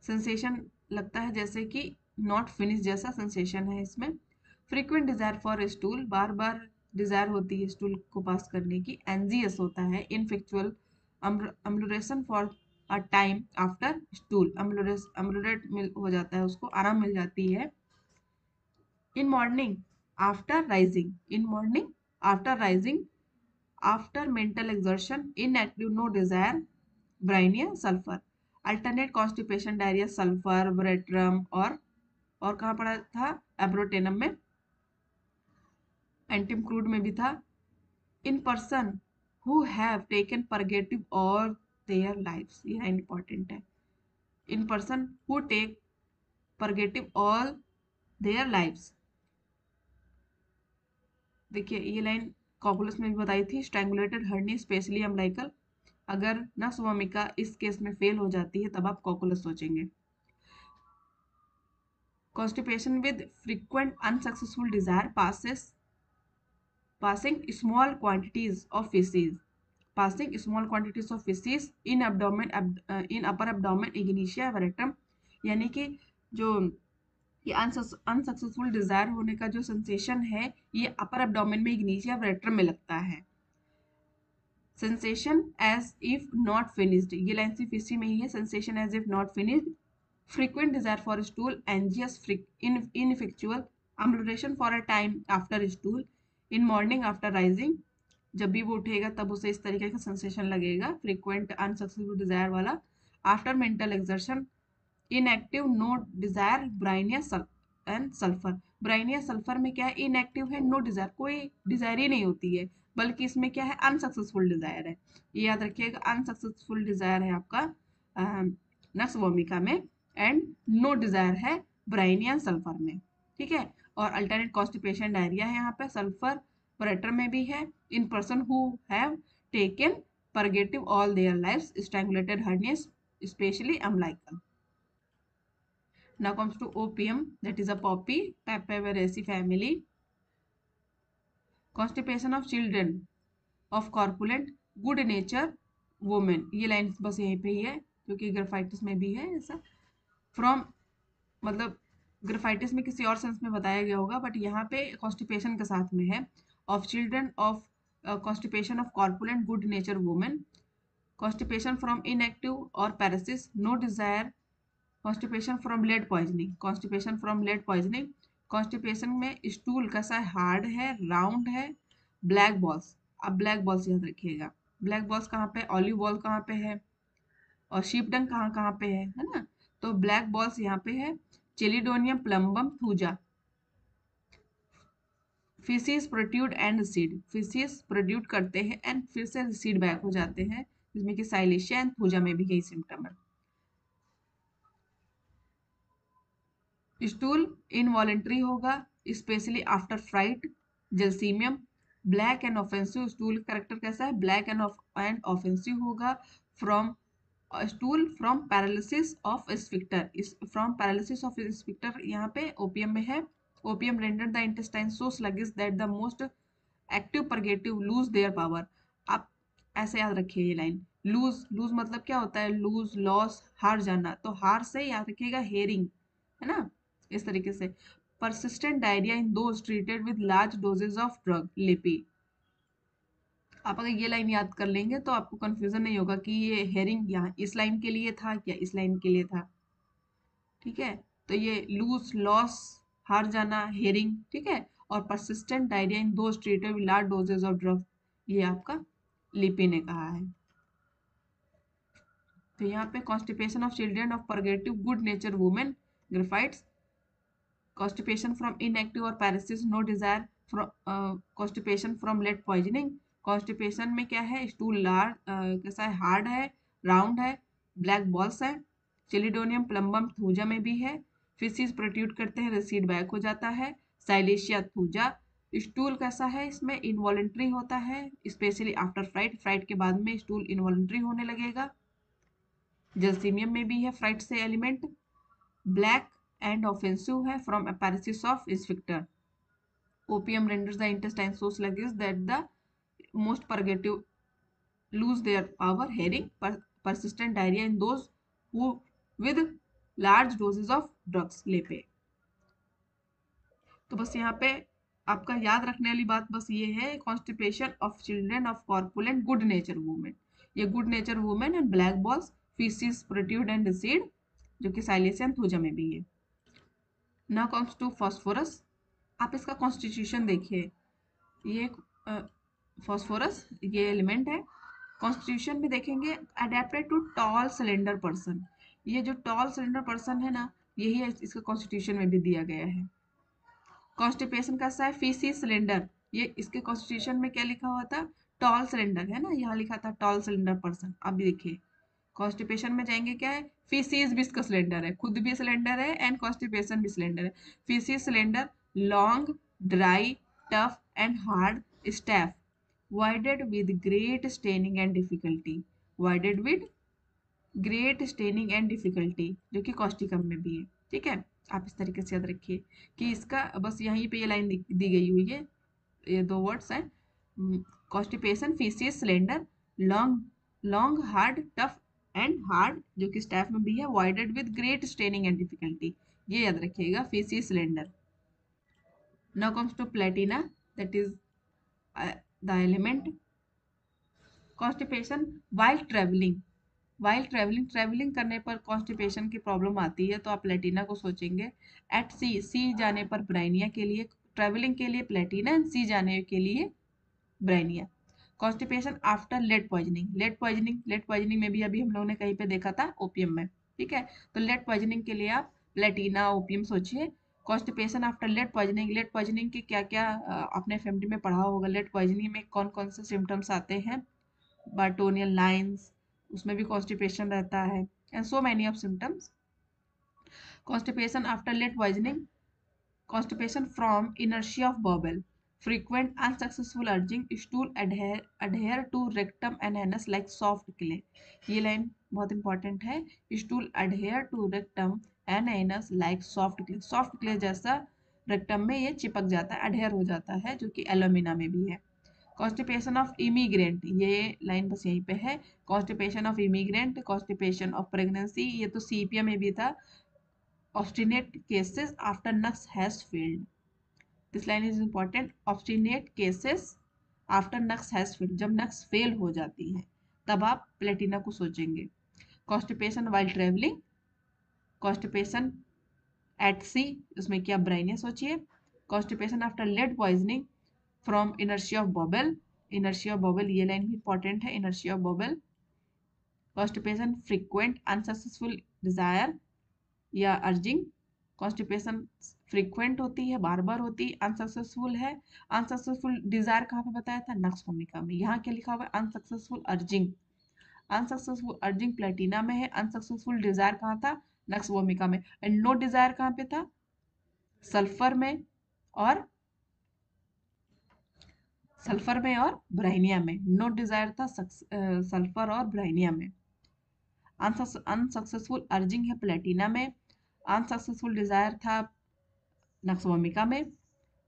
sensation लगता है जैसे कि not finish जैसा sensation है इसमें। Frequent desire for stool, बार बार डिजायर होती है स्टूल को पास करने की। एनजीएस होता है, ineffectual amelioration for a time after stool, ameliorate हो जाता है, उसको आराम मिल जाती है। In morning after rising, in morning after rising, after mental exertion, inactive, no desire, Bryonia, sulphur. Alternate constipation, diarrhoea, sulphur, Veratrum, और कहाँ पड़ा था, एब्रोटेनम में, एंटिम क्रूड में भी था। In person who have taken purgative all their lives, ये important है। In person who take purgative all their lives. देखिए ये लाइन कॉकुलस में भी बताई थी, स्ट्रैंगुलेटेड हर्नी स्पेशली अम्लाइकल। अगर नस भूमिका इस केस में फेल हो जाती है तब आप कॉकुलस सोचेंगे। Constipation with frequent unsuccessful desire passing small quantities of feces, passing small quantities of feces in abdomen, in upper abdomen ignatia veratrum, यानी कि जो ये अनसक्सेसफुल डिजायर होने का जो सेंसेशन है ये अपर एब्डोमेन में इग्निशिया वेरेट्रम में लगता है। Sensation as if not finished, ये लाइन सिर्फ इसी में ही है, sensation as if not finished. frequent desire for stool, angious, ineffectual, ambulation for a time after stool, in morning after rising, जब भी वो उठेगा तब उसे इस तरीके का सेंसेशन लगेगा, frequent unsuccessful desire वाला। After mental exertion, inactive, no desire, bryonia and sulphur. Bryonia sulphur में क्या है, इनएक्टिव है, नो डिजायर, कोई डिजायर ही नहीं होती है, बल्कि इसमें क्या है, अनसक्सेसफुल डिजायर है। ये याद रखिएगा, अनसक्सेसफुल डिजायर है आपका नक्स वोमिका में, एंड नो डिजायर है ब्राइनिया सल्फर में। ठीक है, और अल्टरनेट कॉन्स्टिपेशन डायरिया है यहाँ पे, सल्फर परेटर में भी है। In person who have taken purgative all their lives, strangulated hernias specially umbilical. Now comes to opium, that is a poppy, Papaver family. Constipation of children of corpulent good nature women, ये line बस यहीं पे ही है क्योंकि ग्राफाइटिस में भी है ऐसा। फ्रॉम मतलब ग्राफाइटिस में किसी और सेंस में बताया गया होगा, बट यहाँ पे कॉन्स्टिपेशन के साथ में है। Of children of constipation of corpulent good nature women, constipation from inactive और paresis, no desire, constipation from lead poisoning, constipation from lead poisoning. Constipation में स्टूल कैसा है, हार्ड है, राउंड है, ब्लैक बॉल्स। अब ब्लैक बॉल्स याद रखिएगा, black balls कहाँ पे, ऑलिव बॉल कहाँ पे है, और शीपडंग कहाँ कहाँ पे है ना। तो ब्लैक बॉल्स यहाँ पे है, Chelidonium plumbum Thuja. Fissures protrude and seed, fissures protrude करते हैं एंड फिर से सीड बैक हो जाते हैं, जिसमें कि साइलेशिया एंड थूजा में भी यही सिम्टम है। स्टूल इनवॉलेंट्री होगा, specially after fright, Gelsemium. Black and offensive, stool character कैसा है, ब्लैक एंड ऑफेंसिव होगा। From stool from paralysis of sphincter, from paralysis of sphincter यहाँ पे ओपियम में है। Opium render the intestine so sluggish that the most active purgative lose their power. आप ऐसे याद रखिए ये लाइन, लूज लूज मतलब क्या होता है, लूज, लॉस, हार जाना, तो हार से याद रखिएगा हेयरिंग, है ना, इस तरीके से। Persistent diarrhoea in those treated with large doses of drug, लिपि। आप अगर ये लाइन याद कर लेंगे तो आपको कंफ्यूजन नहीं होगा कि ये हेयरिंग यहाँ इस लाइन के लिए था या इस लाइन के लिए था। ठीक है, तो ये लूज, लॉस, हार जाना, हेयरिंग, ठीक है, और persistent diarrhoea in those treated with large doses of drug, ये आपका लिपि ने कहा है। तो यहाँ पे constipation of children of purgative good nature women, Graphites. Constipation from inactive और paresis, no desire, constipation from lead poisoning. Constipation में क्या है, स्टूल लार्ज कैसा है, हार्ड है, राउंड है, ब्लैक बॉल्स है। चिलिडोनियम प्लम्बम थूजा में भी है। फिसिस प्रोट्यूट करते हैं, रिसीड बैक हो जाता है। साइलेशिया थूजा, स्टूल कैसा है, इसमें इनवॉलेंट्री होता है, स्पेशली आफ्टर फ्राइट, फ्राइट के बाद में स्टूल इनवॉलेंट्री होने लगेगा। जलसीमियम में भी है फ्राइट से एलिमेंट। ब्लैक एंड ऑफेंसिव है from a paresis of sphincter. Opium renders the intestine so sluggish that the most purgative lose their power, having persistent diarrhea in those who with large doses of drugs लेपे। तो बस यहाँ पे आपका याद रखने वाली बात बस ये है, constipation of children of corpulent good nature women, ये good nature women and black balls faeces protrude and recede, जो कि साइलेशियन थूजा में भी है। Now comes to phosphorus. आप इसका कॉन्स्टिट्यूशन देखिए, ये फास्फोरस ये एलिमेंट है। कॉन्स्टिट्यूशन में देखेंगे adapted to tall slender person, ये जो टॉल सिलेंडर पर्सन है ना, यही इसका कॉन्स्टिट्यूशन में भी दिया गया है। कॉन्स्टिपेशन कैसा है, फीसिस सिलेंडर, ये इसके कॉन्स्टिट्यूशन में क्या लिखा हुआ था, टॉल सिलेंडर है ना, यहाँ लिखा था टॉल सिलेंडर पर्सन। अब देखिए कॉन्स्टिपेशन में जाएंगे, क्या है, फीसिस भी इसका सिलेंडर है, खुद भी सिलेंडर है एंड कॉन्स्टिपेशन भी सिलेंडर है। Faeces cylinder, long, dry, tough and hard, Staph, voided with great straining and difficulty, voided with great straining and difficulty, जो कि कॉस्टिकम में भी है। ठीक है, आप इस तरीके से याद रखिए कि इसका बस यहीं पे ये लाइन दी गई हुई है, ये दो वर्ड्स हैं, constipation, faeces cylinder, long, long, hard, tough and hard, जो कि स्टैफ में भी है, voided with great straining and difficulty, ये याद रखिएगा, faeces cylinder. Now comes to Platina, that is the element. Constipation while travelling, travelling करने पर कॉन्स्टिपेशन की प्रॉब्लम आती है, तो आप प्लेटिना को सोचेंगे। एट सी जाने पर ब्राइनिया के लिए, ट्रेवलिंग के लिए प्लेटिना एंड सी जाने के लिए bryonia. Constipation after lead poisoning, lead poisoning में भी अभी हम लोगों ने कहीं पे देखा था ओपियम में। ठीक है, तो लेड पॉइजनिंग के लिए आप प्लेटिना ओपियम सोचिए। कॉन्स्टिपेशन आफ्टर लेड पॉइजनिंग के क्या क्या आपने फैमिली में पढ़ा होगा, लेड पॉइजनिंग में कौन कौन से सिम्टम्स आते हैं, बार्टोनियल लाइन्स, उसमें भी कॉन्स्टिपेशन रहता है, and so many of symptoms. Constipation after lead poisoning, constipation from inertia of bowel, frequent unsuccessful urging, stool adhere to rectum and anus like soft clay, ये लाइन बहुत इंपॉर्टेंट है, stool adhere to rectum and anus like soft clay, soft clay जैसा rectum में ये चिपक जाता है, adhere हो जाता है, जो कि एलोमिना में भी है। कॉन्स्टिपेशन ऑफ इमिग्रेंट, ये लाइन बस यहीं पे है, constipation of immigrant, constipation of pregnancy, ये तो सीपिया में भी था। Obstinate cases after Nux has failed, this line is important, obstinate cases after Nux has failed, जब नक्स फेल हो जाती है तब आप प्लेटिना को सोचेंगे। Constipation while travelling, constipation at sea, उसमें क्या ब्राइनिया सोचिए। Constipation after lead poisoning from inertia of bowel, inertia of bowel, ये लाइन भी इंपॉर्टेंट है, inertia of bowel. Constipation frequent unsuccessful desire या अर्जिंग, कॉन्स्टिपेशन फ्रीक्वेंट होती है, बार बार होती है, अनसक्सेसफुल है, अनसक्सेसफुल डिजायर कहाँ पे बताया था, नक्स भूमिका में, यहाँ क्या लिखा हुआ है, unsuccessful urging, unsuccessful urging Platina में है, अनसक्सेसफुल डिजायर कहाँ था, नक्स भूमिका में, एंड नो डिजायर कहाँ पे था, सल्फर में और ब्राइनिया में, नो डिजायर था सल्फर और ब्राइनिया में। अनसक्सेसफुल अर्जिंग है प्लेटिना में, अनसक्सेसफुल डिजायर था नक्सोमिका में,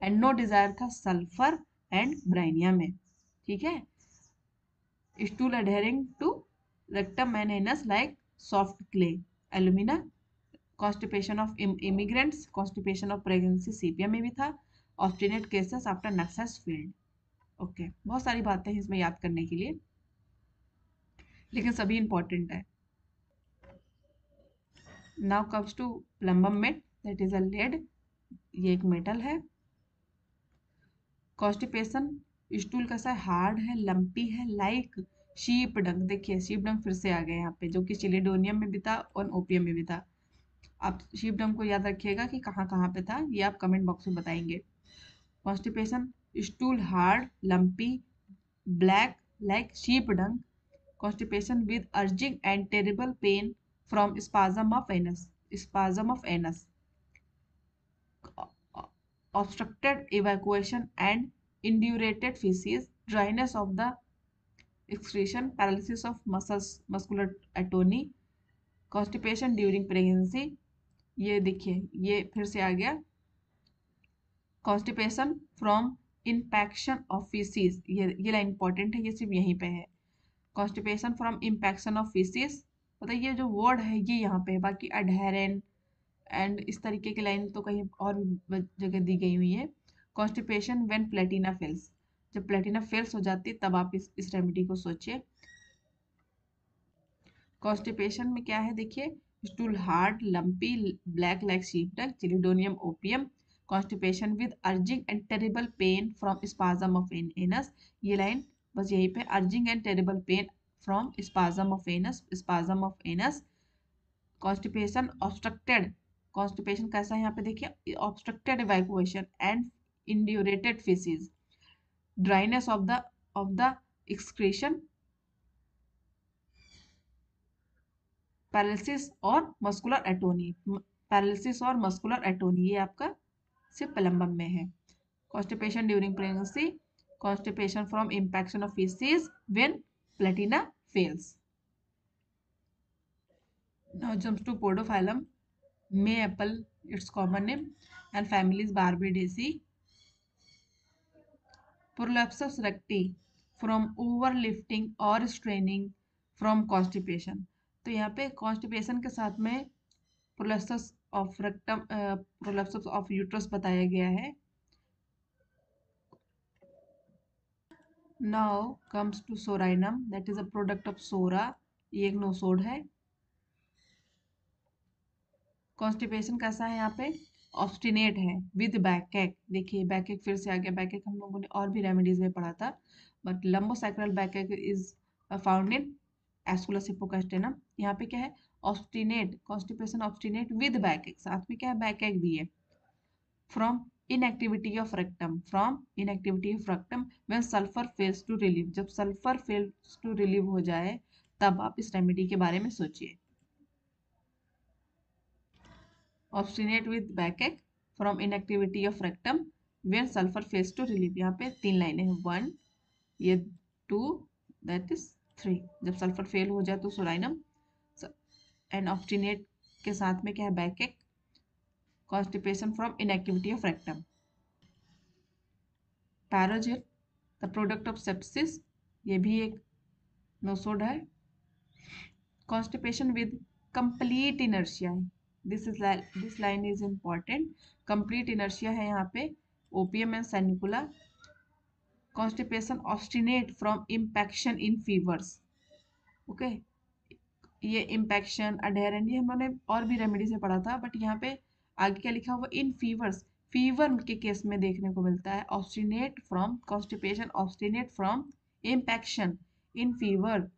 एंड नो डिजायर था सल्फर एंड ब्राइनिया में। ठीक है, stool adhering to rectum and anus like soft clay, Alumina. Constipation of immigrants, constipation of pregnancy Sepia में भी था। Obstinate cases after Nux has failed. Okay, बहुत सारी बातें हैं इसमें याद करने के लिए, लेकिन सभी इंपॉर्टेंट है। Now comes to plumbum met, that is a lead, ये एक मेटल है। कॉन्स्टिपेशन, स्टूल कैसा है, हार्ड है, लंपी है, लाइक शीप डंग, देखिए शीप डंग फिर से आ गए यहाँ पे, जो कि चिलिडोनियम में भी था और ओपियम में भी था। आप शीप डंग को याद रखिएगा कि कहाँ कहाँ पे था, ये आप कमेंट बॉक्स में बताएंगे। Constipation, stool hard, lumpy, black like sheep dung. Constipation with urging and terrible pain from spasm of anus, spasm of anus, obstructed evacuation and indurated feces, dryness of the excretion, paralysis of muscles, muscular atony, constipation during pregnancy. ये देखिए ये फिर से आ गया constipation from impaction of faeces, ये line important है, ये सिर्फ यहीं पे है। Constipation from impaction of faeces, मतलब ये जो वर्ड है ये यहाँ पे है, बाकी अडहेरेंट एंड इस तरीके की लाइन तो कहीं और भी जगह दी गई हुई है। कॉन्स्टिपेशन व्हेन प्लेटिना फेल्स, जब प्लेटिना फेल्स हो जाती है तब आप इस रेमेडी को सोचिए। कॉन्स्टिपेशन में क्या है देखिए, stool hard lumpy black like sheep duck Chelidonium Opium, constipation with urging and terrible pain from spasm of anus, ये लाइन बस यहीं पे, urging and terrible pain from spasm of anus, spasm of anus. Constipation obstructed, constipation कैसा है यहाँ पे देखिए, obstructed evacuation and indurated faeces, dryness of the excretion, paralysis और मस्कुलर एटोनी, पैरालिसिस और मस्कुलर एटोनी ये आपका सिर्फ प्लम्बम में है। Constipation during pregnancy, constipation from impaction of faeces when Platina fails. Now jumps to Podophyllum, Mayapple, its common name, and family is Barbidaceae. Prolapsus recti from overlifting or straining from constipation. तो यहाँ पे constipation के साथ में prolapsus of rectum, prolapsus of uterus बताया गया है। Now comes to Psorinum, that is a product of psora, ये एक नोसोड है। कॉन्स्टिपेशन कैसा है यहाँ पे, ऑब्स्टिनेट है विद बैकएक, देखिए बैकएक फिर से आ गया, बैकएक हम लोगों ने और भी रेमेडीज में पढ़ा था, but lumbosacral backache is found in Aesculus hippocastanum. यहाँ पे क्या है, obstinate, constipation obstinate with backache, साथ में क्या है बैकएक भी है। From inactivity of rectum, from inactivity of rectum when sulfur fails to relieve, जब सल्फर फेल्स टू रिलीव हो जाए तब आप इस रेमेडी के बारे में सोचिए। Obstinate with backache from inactivity of rectum when sulphur fails to relieve, यहाँ पे 3 लाइनें हैं, 1 ये 2 दैट इज 3, जब सल्फर फेल हो जाए तो सोलाइनम, एंड ऑब्स्टिनेट के साथ में क्या है backache, constipation from inactivity of rectum. Pyrogen the product of sepsis, ये भी एक नोसोड है। Constipation with complete inertia, this line is important, complete inertia है यहाँ पे, Opium and Sanicula. Constipation obstinate from impaction in fevers, okay, ये impaction adherent ये हमने और भी रेमेडी से पढ़ा था, बट यहाँ पे आगे क्या लिखा हुआ, इन फीवर्स, फीवर के केस में देखने को मिलता है। Obstinate from, constipation obstinate from impaction in fever,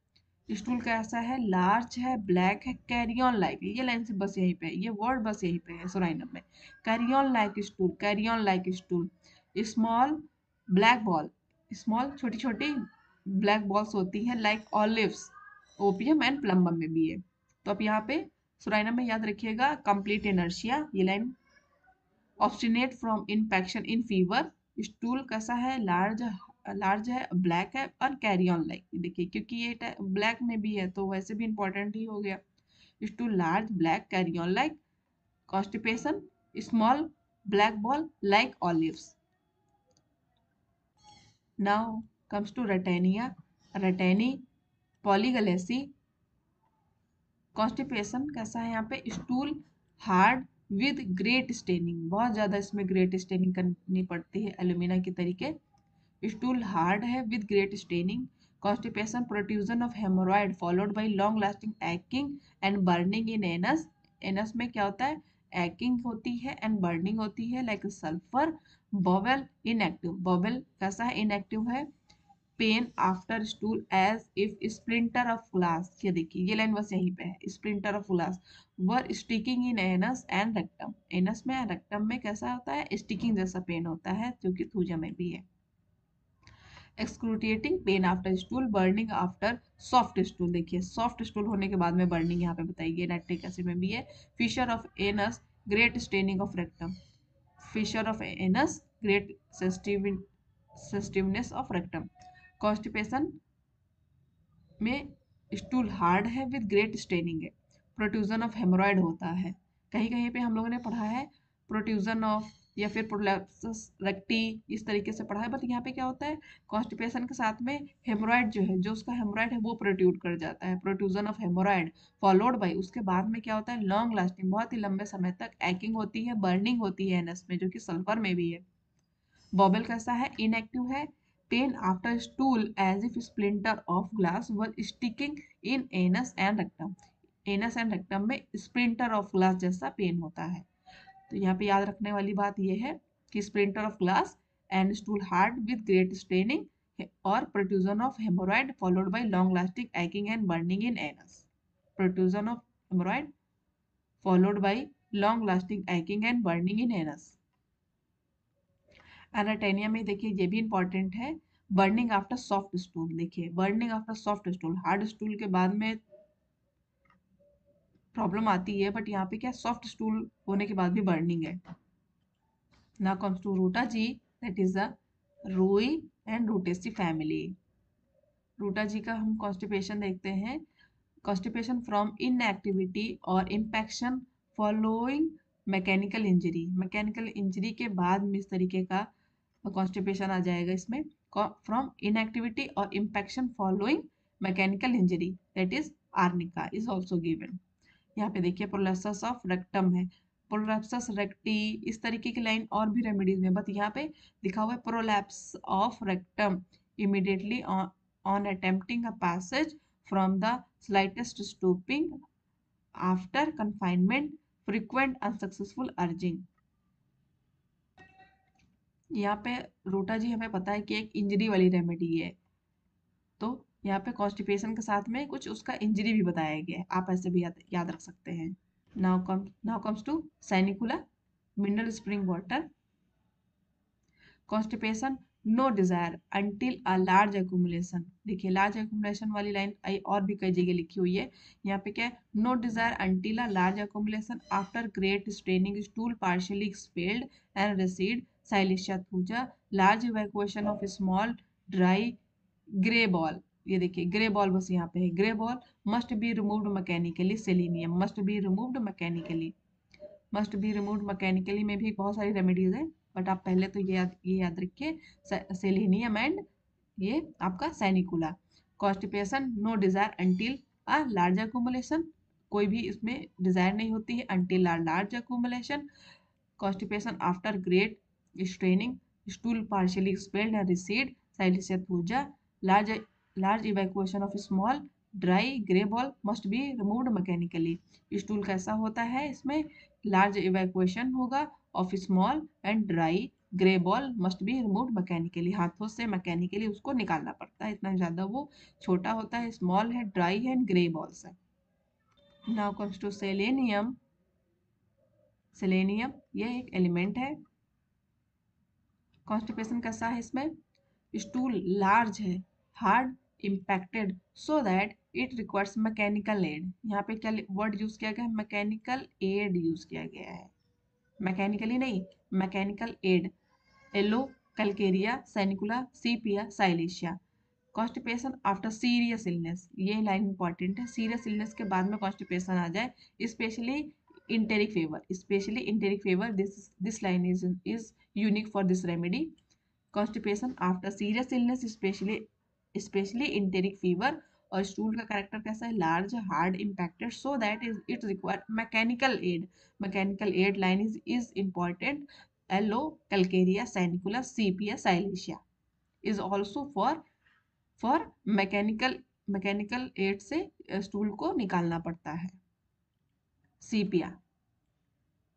stool कैसा है, लार्ज है, ब्लैक है, कैरियन लाइक, ये लाइन से बस यहीं पे है, ये वर्ड बस यहीं पे है सोराइनम में, carrion like stool, carrion like stool, small black ball, small छोटी छोटी ब्लैक बॉल्स होती हैं like olives, opium and plumbum में भी है। तो आप यहाँ पे सोराइनम में याद रखिएगा कंप्लीट इनर्शिया, ये line, obstinate from infection in fever, stool कैसा है, लार्ज, लार्ज है, ब्लैक है, और कैरी ऑन लाइक, देखिए क्योंकि ये ब्लैक में भी है तो वैसे भी इंपॉर्टेंट ही हो गया, stool large black carry on like, constipation small black ball like olives. Now comes to Ratanhia, Ratanhia Polygalaceae, constipation कैसा है यहाँ पे, stool hard with great straining, बहुत ज़्यादा इसमें ग्रेट स्टेनिंग करनी पड़ती है एल्यूमिना के तरीके, स्टूल हार्ड है with great straining, constipation protrusion of haemorrhoid followed by long lasting aching and burning in anus, anus में क्या होता है, एक्किंग होती है एंड बर्निंग होती है like sulphur, bowel inactive, bowel कैसा है, इनएक्टिव है, pain after stool as if splinter of glass, ये देखिए ये लाइन बस यहीं पे है, splinter of glass were sticking in anus and rectum, anus में रेक्टम में कैसा होता है, स्टिकिंग जैसा पेन होता है जो कि थूजा में भी है। Excruciating pain after stool, burning after soft stool, देखिए सॉफ्ट स्टूल होने के बाद में बर्निंग यहाँ पे बताई गई, नाइट्रिक एसिड में भी है। Fissure of anus, great straining of rectum, fissure of anus, great sensitiveness of rectum. Constipation में स्टूल हार्ड है विद ग्रेट स्टेनिंग है। प्रोट्रूजन ऑफ हेमोरॉयड होता है, कहीं कहीं पे हम लोगों ने पढ़ा है प्रोट्रूजन ऑफ या फिर प्रोलैप्सस रेक्टी, इस तरीके से पढ़ा है, बट यहाँ पे क्या होता है कॉन्स्टिपेशन के साथ में हेमोरॉयड जो है, जो उसका हेमोरॉयड है वो प्रोट्रूड कर जाता है, protrusion of haemorrhoid followed bye, उसके बाद में क्या होता है लॉन्ग लास्टिंग, बहुत ही लंबे समय तक एक्टिंग होती है, बर्निंग होती है एनस में, जो कि सल्फर में भी है। बॉबल कैसा है, इनएक्टिव है। Pain after stool as if splinter of glass were sticking in anus and rectum. Anus and rectum में स्प्लिंटर ऑफ ग्लास जैसा पेन होता है। तो यहाँ पे याद रखने वाली बात यह है कि splinter of glass and stool hard with great straining और protrusion of haemorrhoid followed by long lasting aching and burning in anus. Protrusion of haemorrhoid followed by long lasting aching and burning in anus. एनाटोनिया में देखिए ये भी important है, burning after soft stool. देखिए burning after soft stool, hard stool के बाद में प्रॉब्लम आती है, बट यहाँ पे क्या सॉफ्ट स्टूल होने के बाद भी बर्निंग है। Now comes to Ruta g, that is the rue and Rutaceae family. Ruta g का हम कॉन्स्टिपेशन देखते हैं, कॉन्स्टिपेशन फ्रॉम इनएक्टिविटी और impaction following mechanical injury. Mechanical injury के बाद में इस तरीके का कॉन्स्टिपेशन आ जाएगा इसमें, फ्रॉम इनएक्टिविटी और impaction following mechanical injury, that is Arnica is also given. यहाँ पे देखिए प्रोलैप्सस ऑफ रेक्टम है, प्रोलैप्सस रेक्टी, इस तरीके की लाइन और भी रेमेडीज में, बट यहाँ पे लिखा हुआ है prolapse of rectum immediately on attempting a passage from the slightest stooping after confinement, frequent unsuccessful urging। यहाँ पे रोटा जी हमें पता है कि एक इंजरी वाली रेमेडी है, तो यहाँ पे कॉन्स्टिपेशन के साथ में कुछ उसका इंजरी भी बताया गया है, आप ऐसे भी याद रख सकते हैं। Now comes to Sanicula, mineral spring water. Constipation no desire until a large accumulation. देखिए लार्ज एक्यूमुलेशन वाली लाइन और भी कई जगह लिखी हुई है, यहाँ पे क्या है no desire until a large accumulation after great straining stool partially expelled and receded silicea thuja, large evacuation of small dry grey ball. ये देखिए ग्रे बॉल बस यहाँ पे है, grey ball must be removed mechanically, selenium must be removed mechanically. Must be removed mechanically में भी बहुत सारी रेमेडीज हैं, बट आप पहले तो ये याद रखिए, सेलेनियम एंड ये आपका Sanicula. Constipation no desire until a large accumulation, कोई भी इसमें डिजायर नहीं होती है until large accumulation. Constipation after great straining stool partially expelled and recede Silicea Thuja, large large evacuation of small dry grey ball must be removed mechanically. Stool कैसा होता है इसमें लार्ज इवैक्यूएशन होगा of small and dry grey ball must be removed mechanically, हाथों से mechanically उसको निकालना पड़ता है, इतना ज़्यादा वो छोटा होता है, स्मॉल है, ड्राई है एंड ग्रे बॉल्स है। Now comes to selenium. Selenium ये एक एलिमेंट है। कॉन्स्टिपेशन कैसा है इसमें, स्टूल लार्ज है, hard impacted so that it requires mechanical aid. यहाँ पे क्या वर्ड यूज किया गया है, मैकेनिकल एड यूज किया गया है, मैकेनिकली नहीं, mechanical aid. Aloe calcarea sanicula सीपिया silicea. Constipation after serious illness, ये लाइन इंपॉर्टेंट है, सीरियस इलनेस के बाद में कॉन्स्टिपेशन आ जाए, specially enteric fever, specially enteric fever, this line is unique for this remedy. Constipation after serious illness specially enteric fever, और stool का character कैसा है large hard impacted so that is it require mechanical aid, mechanical aid line is important. Aloe calcarea sanicula sepia Silicea is also for mechanical aid से stool को निकालना पड़ता है। Sepia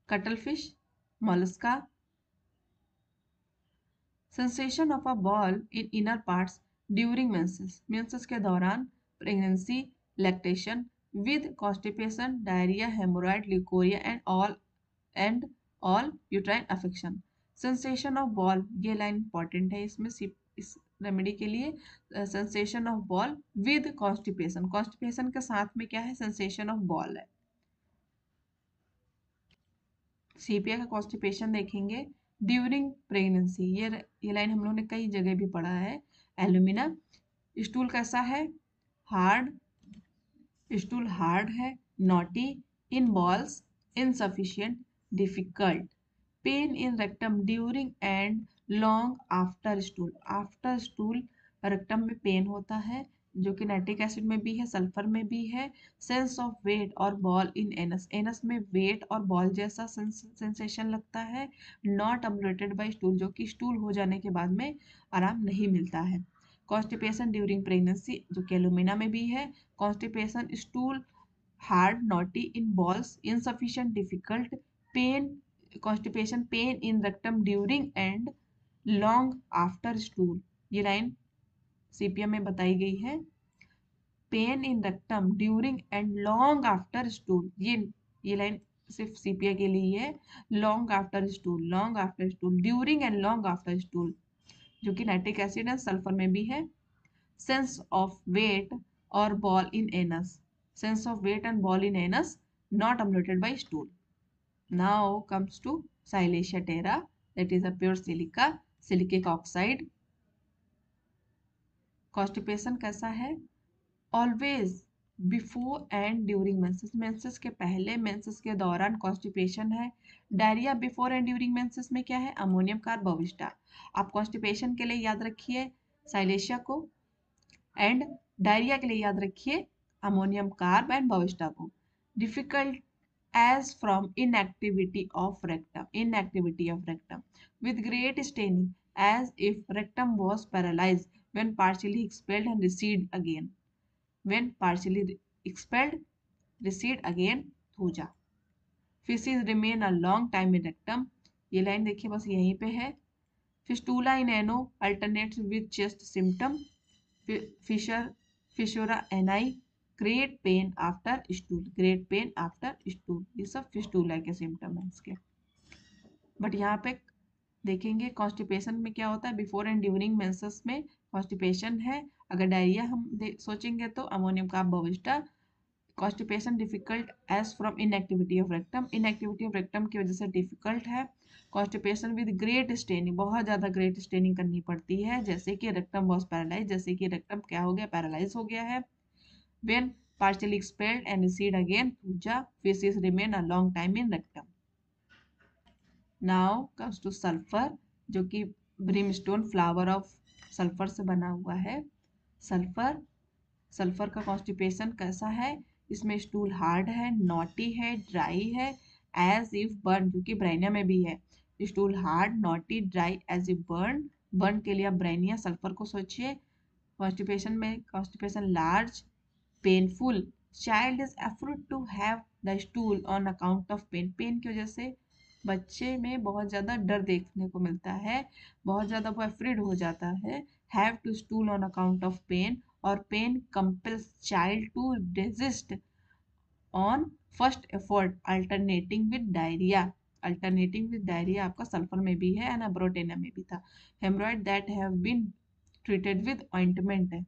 cuttlefish mollusca. Sensation of a ball in inner parts during menses, menses के दौरान, pregnancy, lactation, with constipation, diarrhoea, haemorrhoid, leucorrhoea and all uterine affection. Sensation of ball, ये line important है इसमें, इस रेमेडी के लिए, sensation of ball with constipation, constipation के साथ में क्या है सेंसेशन ऑफ बॉल है। सीपिया का कॉन्स्टिपेशन देखेंगे, ड्यूरिंग प्रेगनेंसी, ये लाइन हम लोगों ने कई जगह भी पढ़ा है। एल्यूमिना, स्टूल कैसा है? हार्ड, स्टूल हार्ड है। Naughty, in balls, insufficient, difficult. Pen in rectum during and long after stool, after stool rectum में पेन होता है, जो कि नाइट्रिक एसिड में भी है, सल्फर में भी है। सेंस ऑफ वेट और बॉल इन एनस, एनस में वेट और बॉल जैसा सेंसेशन लगता है। नॉट अम्बुलेटेड बाय स्टूल, जो कि स्टूल हो जाने के बाद में आराम नहीं मिलता है। कॉन्स्टिपेशन ड्यूरिंग प्रेगनेंसी, जो कि एलुमिना में भी है। Constipation, stool hard, naughty, in balls, insufficient, difficult, pain, constipation, pain in rectum during and long after stool। ये लाइन सीपीएम में बताई गई है। Pen in rectum during and long after stool, ये लाइन सिर्फ सीपीए के लिए है। Long after stool, long after stool, during and long after stool, जो कि नाइट्रिक एसिड है, सल्फर में भी है। सेंस ऑफ वेट और ball in anus, sense of weight and ball in anus, not emulated by stool. Now comes to Silesia terra, that is a pure silica, silicic oxide. Constipation कैसा है? Always before and during menses, menses के पहले, menses के दौरान constipation है। Diarrhoea before and during menses में क्या है? Ammonium carb Bovista. आप कॉन्स्टिपेशन के लिए याद रखिए साइलेशिया को, एंड डायरिया के लिए याद रखिए अमोनियम कार्ब एंड बविष्टा को। Difficult as from inactivity of rectum with great staining as if rectum was paralyzed when partially expelled and recede again, when partially expelled recede again thuja। feces remain a long time in rectum, ये line देखिए बस यहीं पे है। fistula in ano alternates with chest symptom, fissura ani, great pen after stool, great pen after stool, ये सब fistula के symptom है इसके। बट यहाँ पे देखेंगे कॉन्स्टिपेशन में क्या होता है, बिफोर एंड ड्यूरिंग मेंसेस में कॉन्स्टिपेशन है। अगर डायरिया हम सोचेंगे तो ammonium carb Bovista. Constipation difficult as from inactivity of rectum, inactivity of rectum की वजह से डिफिकल्ट है। कॉन्स्टिपेशन विद ग्रेट स्टेनिंग, बहुत ज़्यादा ग्रेट स्टेनिंग करनी पड़ती है, जैसे कि रेक्टम वॉज पैरालाइज, जैसे कि रेक्टम क्या हो गया? पैरालाइज हो गया है। When partially expelled and recede again, puja, feces remain a long time in rectum. Now comes to sulfur, जो कि brimstone flower of sulfur से बना हुआ है। सल्फर, सल्फर का कॉन्स्टिपेशन कैसा है? इसमें स्टूल हार्ड है, नॉटी है, ड्राई है, एज इफ बर्न, जो कि ब्राइनिया में भी है। Stool hard, knotty, dry, as if burn, burn के लिए आप ब्राइनिया सल्फर को सोचिए। कॉन्स्टिपेशन में constipation large, painful, child is afraid to have the stool on account of pain, pain की वजह से बच्चे में बहुत ज़्यादा डर देखने को मिलता है, बहुत ज़्यादा वो अफ्रेड हो जाता है। Have to stool on account of pain, और pain compels child to resist on first effort, alternating with diarrhoea, alternating with diarrhoea आपका सल्फर में भी है, एनाब्रोटेना में भी था। Haemorrhoid that have been treated with ointment है।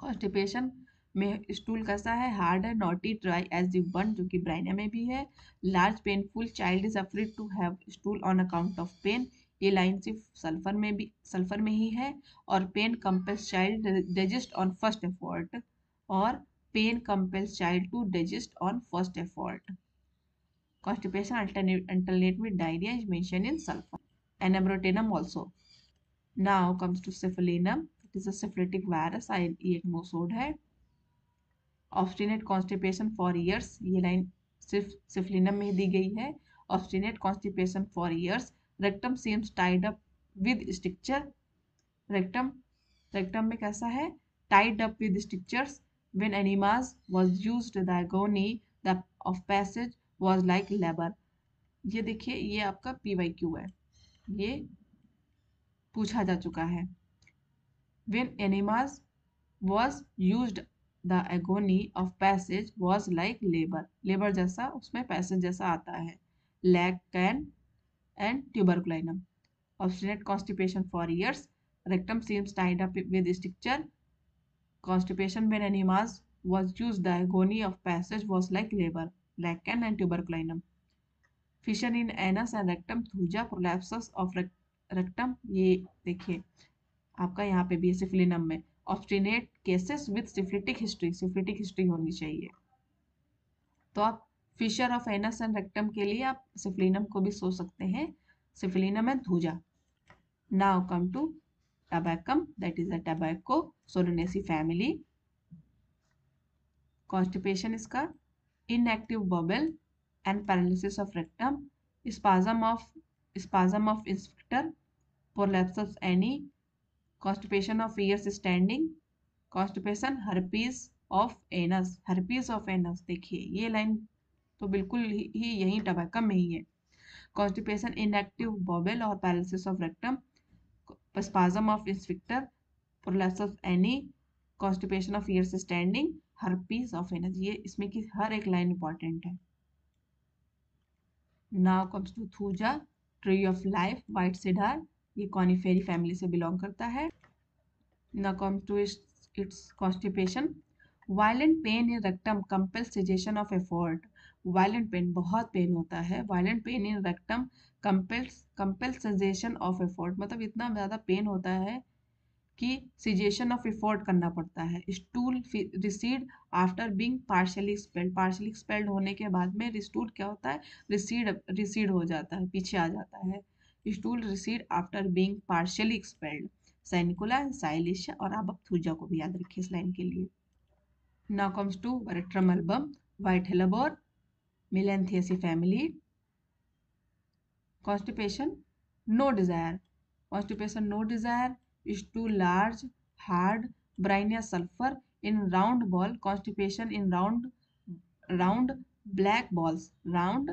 कॉन्स्टिपेशन में स्टूल कैसा है? हार्ड है, knotty, dry, as if burn, जो कि ब्राइनिया में भी है। Large, painful, child is afraid to have stool on account of pain, ये लाइन सिर्फ सल्फर में ही है। और pain compels child digest on first effort, और pain compels child to digest on first effort. Constipation alternate with diarrhea is mentioned in sulfur. Anabrotenum also. Now comes to syphilinum. It is a syphilitic virus, ये एक nosode है। Obstinate constipation for years, ये line सिर्फ सिफिलिनम में दी गई है। Obstinate constipation for years, rectum seems tied up with structure, rectum rectum में कैसा है? Tied up with structures. When enemas was used the agony the of passage was like labour, ये देखिए ये आपका PYQ है, ये पूछा जा चुका है। When enemas was used, the agony of passage was like labor, labor जैसा उसमें passage जैसा आता है। lag can and tuberculinum, obstinate constipation for years, rectum seems tied up with stricture, constipation when enemas was used, the agony of passage was like labor, lag can and tuberculinum. Fissure in anus and rectum, Thuja, prolapsus of rectum, ये देखिए आपका यहाँ पे भी Syphilinum में obstinate cases with syphilitic history होनी चाहिए। तो आप fissure of anus and rectum के लिए आप सिफिलिनम को भी सोच सकते हैं, Syphilinum and Thuja. Now come to Tabacum, that is a tobacco Solanaceae family. Constipation इसका inactive bowel and paralysis of rectum, spasm of sphincter, prolapsus ani, constipation of ears standing, constipation herpes of anus, देखिए ये line तो बिल्कुल ही यही tabacum में ही है। Constipation inactive bowel और paralysis of rectum, spasm of sphincter, prolapse ani, constipation of years standing, herpes of anus, ये इसमें की हर एक लाइन इंपॉर्टेंट है। Now comes to thuja, tree of life, white cedar, ये कॉनिफेरी फैमिली से belong करता है। Now comes to its constipation, violent pain in rectum compels cessation of effort, violent pain, बहुत पेन होता है, violent pain in rectum compels cessation of effort, मतलब इतना ज़्यादा पेन होता है कि सिजेशन ऑफ एफर्ट करना पड़ता है। Stool receded after being partially expelled होने के बाद में स्टूल क्या होता है, रिसीड हो जाता है, पीछे आ जाता है। Stool receded after being partially expelled, sanicula, silicea, और आप थूजा को भी याद रखिए इस लाइन के लिए। Now comes to veratrum album, white hellebore, melanthiaceae family. Constipation, no desire. Constipation, no desire is too large, hard, briny sulfur in round ball. Constipation in round black balls. Round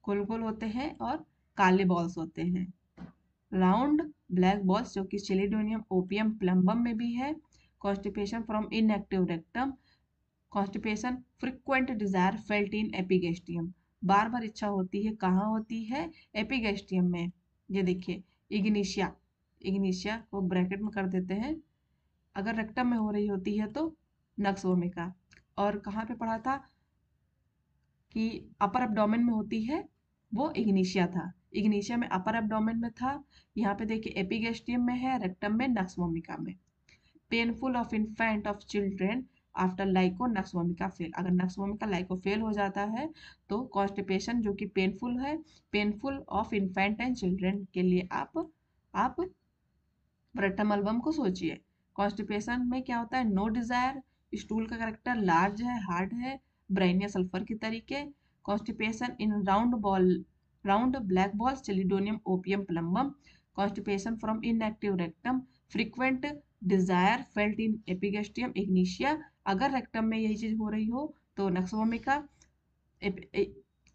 गोल गोल होते हैं और काले balls होते हैं। Round black balls जो कि चिलिडोनियम opium plumbum में भी है। Constipation from inactive rectum, constipation frequent desire felt in epigastrium, बार बार इच्छा होती है, कहाँ होती है, एपिगेस्टियम में। ये देखिए इग्निशिया, इग्निशिया को ब्रैकेट में कर देते हैं, अगर रेक्टम में हो रही होती है तो नक्स वोमिका। और कहाँ पे पढ़ा था कि अपर एब्डोमेन में होती है, वो इग्निशिया था, इग्निशिया में अपर एब्डोमेन में था। यहाँ पे देखिए एपिगेस्टियम में है, रेक्टम में, नक्स वोमिका में। Painful of infant of children after lyco nux vomica fail, अगर नक्स वोमिका लाइको फेल हो जाता है तो कॉन्स्टिपेशन जो कि पेनफुल है, painful of infant and children के लिए आप ब्रेटम एल्बम को सोचिए। कॉन्स्टिपेशन में क्या होता है, नो डिजायर, स्टूल का करेक्टर लार्ज है, हार्ड है, ब्राइनिया सल्फर की तरीके। Constipation in round black balls, chelidonium opium plumbum. Constipation from inactive rectum, frequent desire felt in epigastrium, ignatia, अगर रेक्टम में यही चीज हो रही हो तो नक्सवोमिका।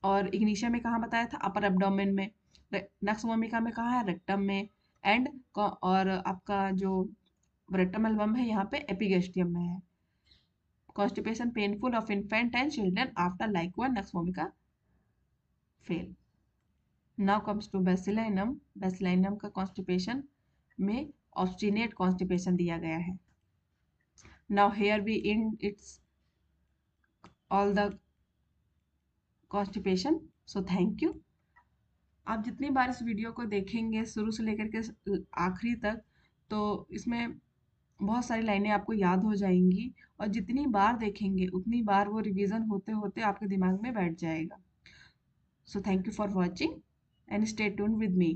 और इग्निशिया में कहाँ बताया था, अपर एब्डोमेन में। नक्सवोमिका में कहाँ है, रेक्टम में। एंड और आपका जो ब्रेटम एल्बम है यहाँ पे एपिगेस्टियम में है। Constipation painful of infant and children after like one nux vomica fail. Now comes to bacillinum, bacillinum का कॉन्स्टिपेशन में ऑब्स्टिनेट कॉन्स्टिपेशन दिया गया है। Now here we in its all the constipation, so thank you. आप जितनी बार इस वीडियो को देखेंगे शुरू से लेकर के आखिरी तक, तो इसमें बहुत सारी लाइनें आपको याद हो जाएंगी, और जितनी बार देखेंगे उतनी बार वो रिवीजन होते होते आपके दिमाग में बैठ जाएगा। सो thank you for watching and stay tuned with me.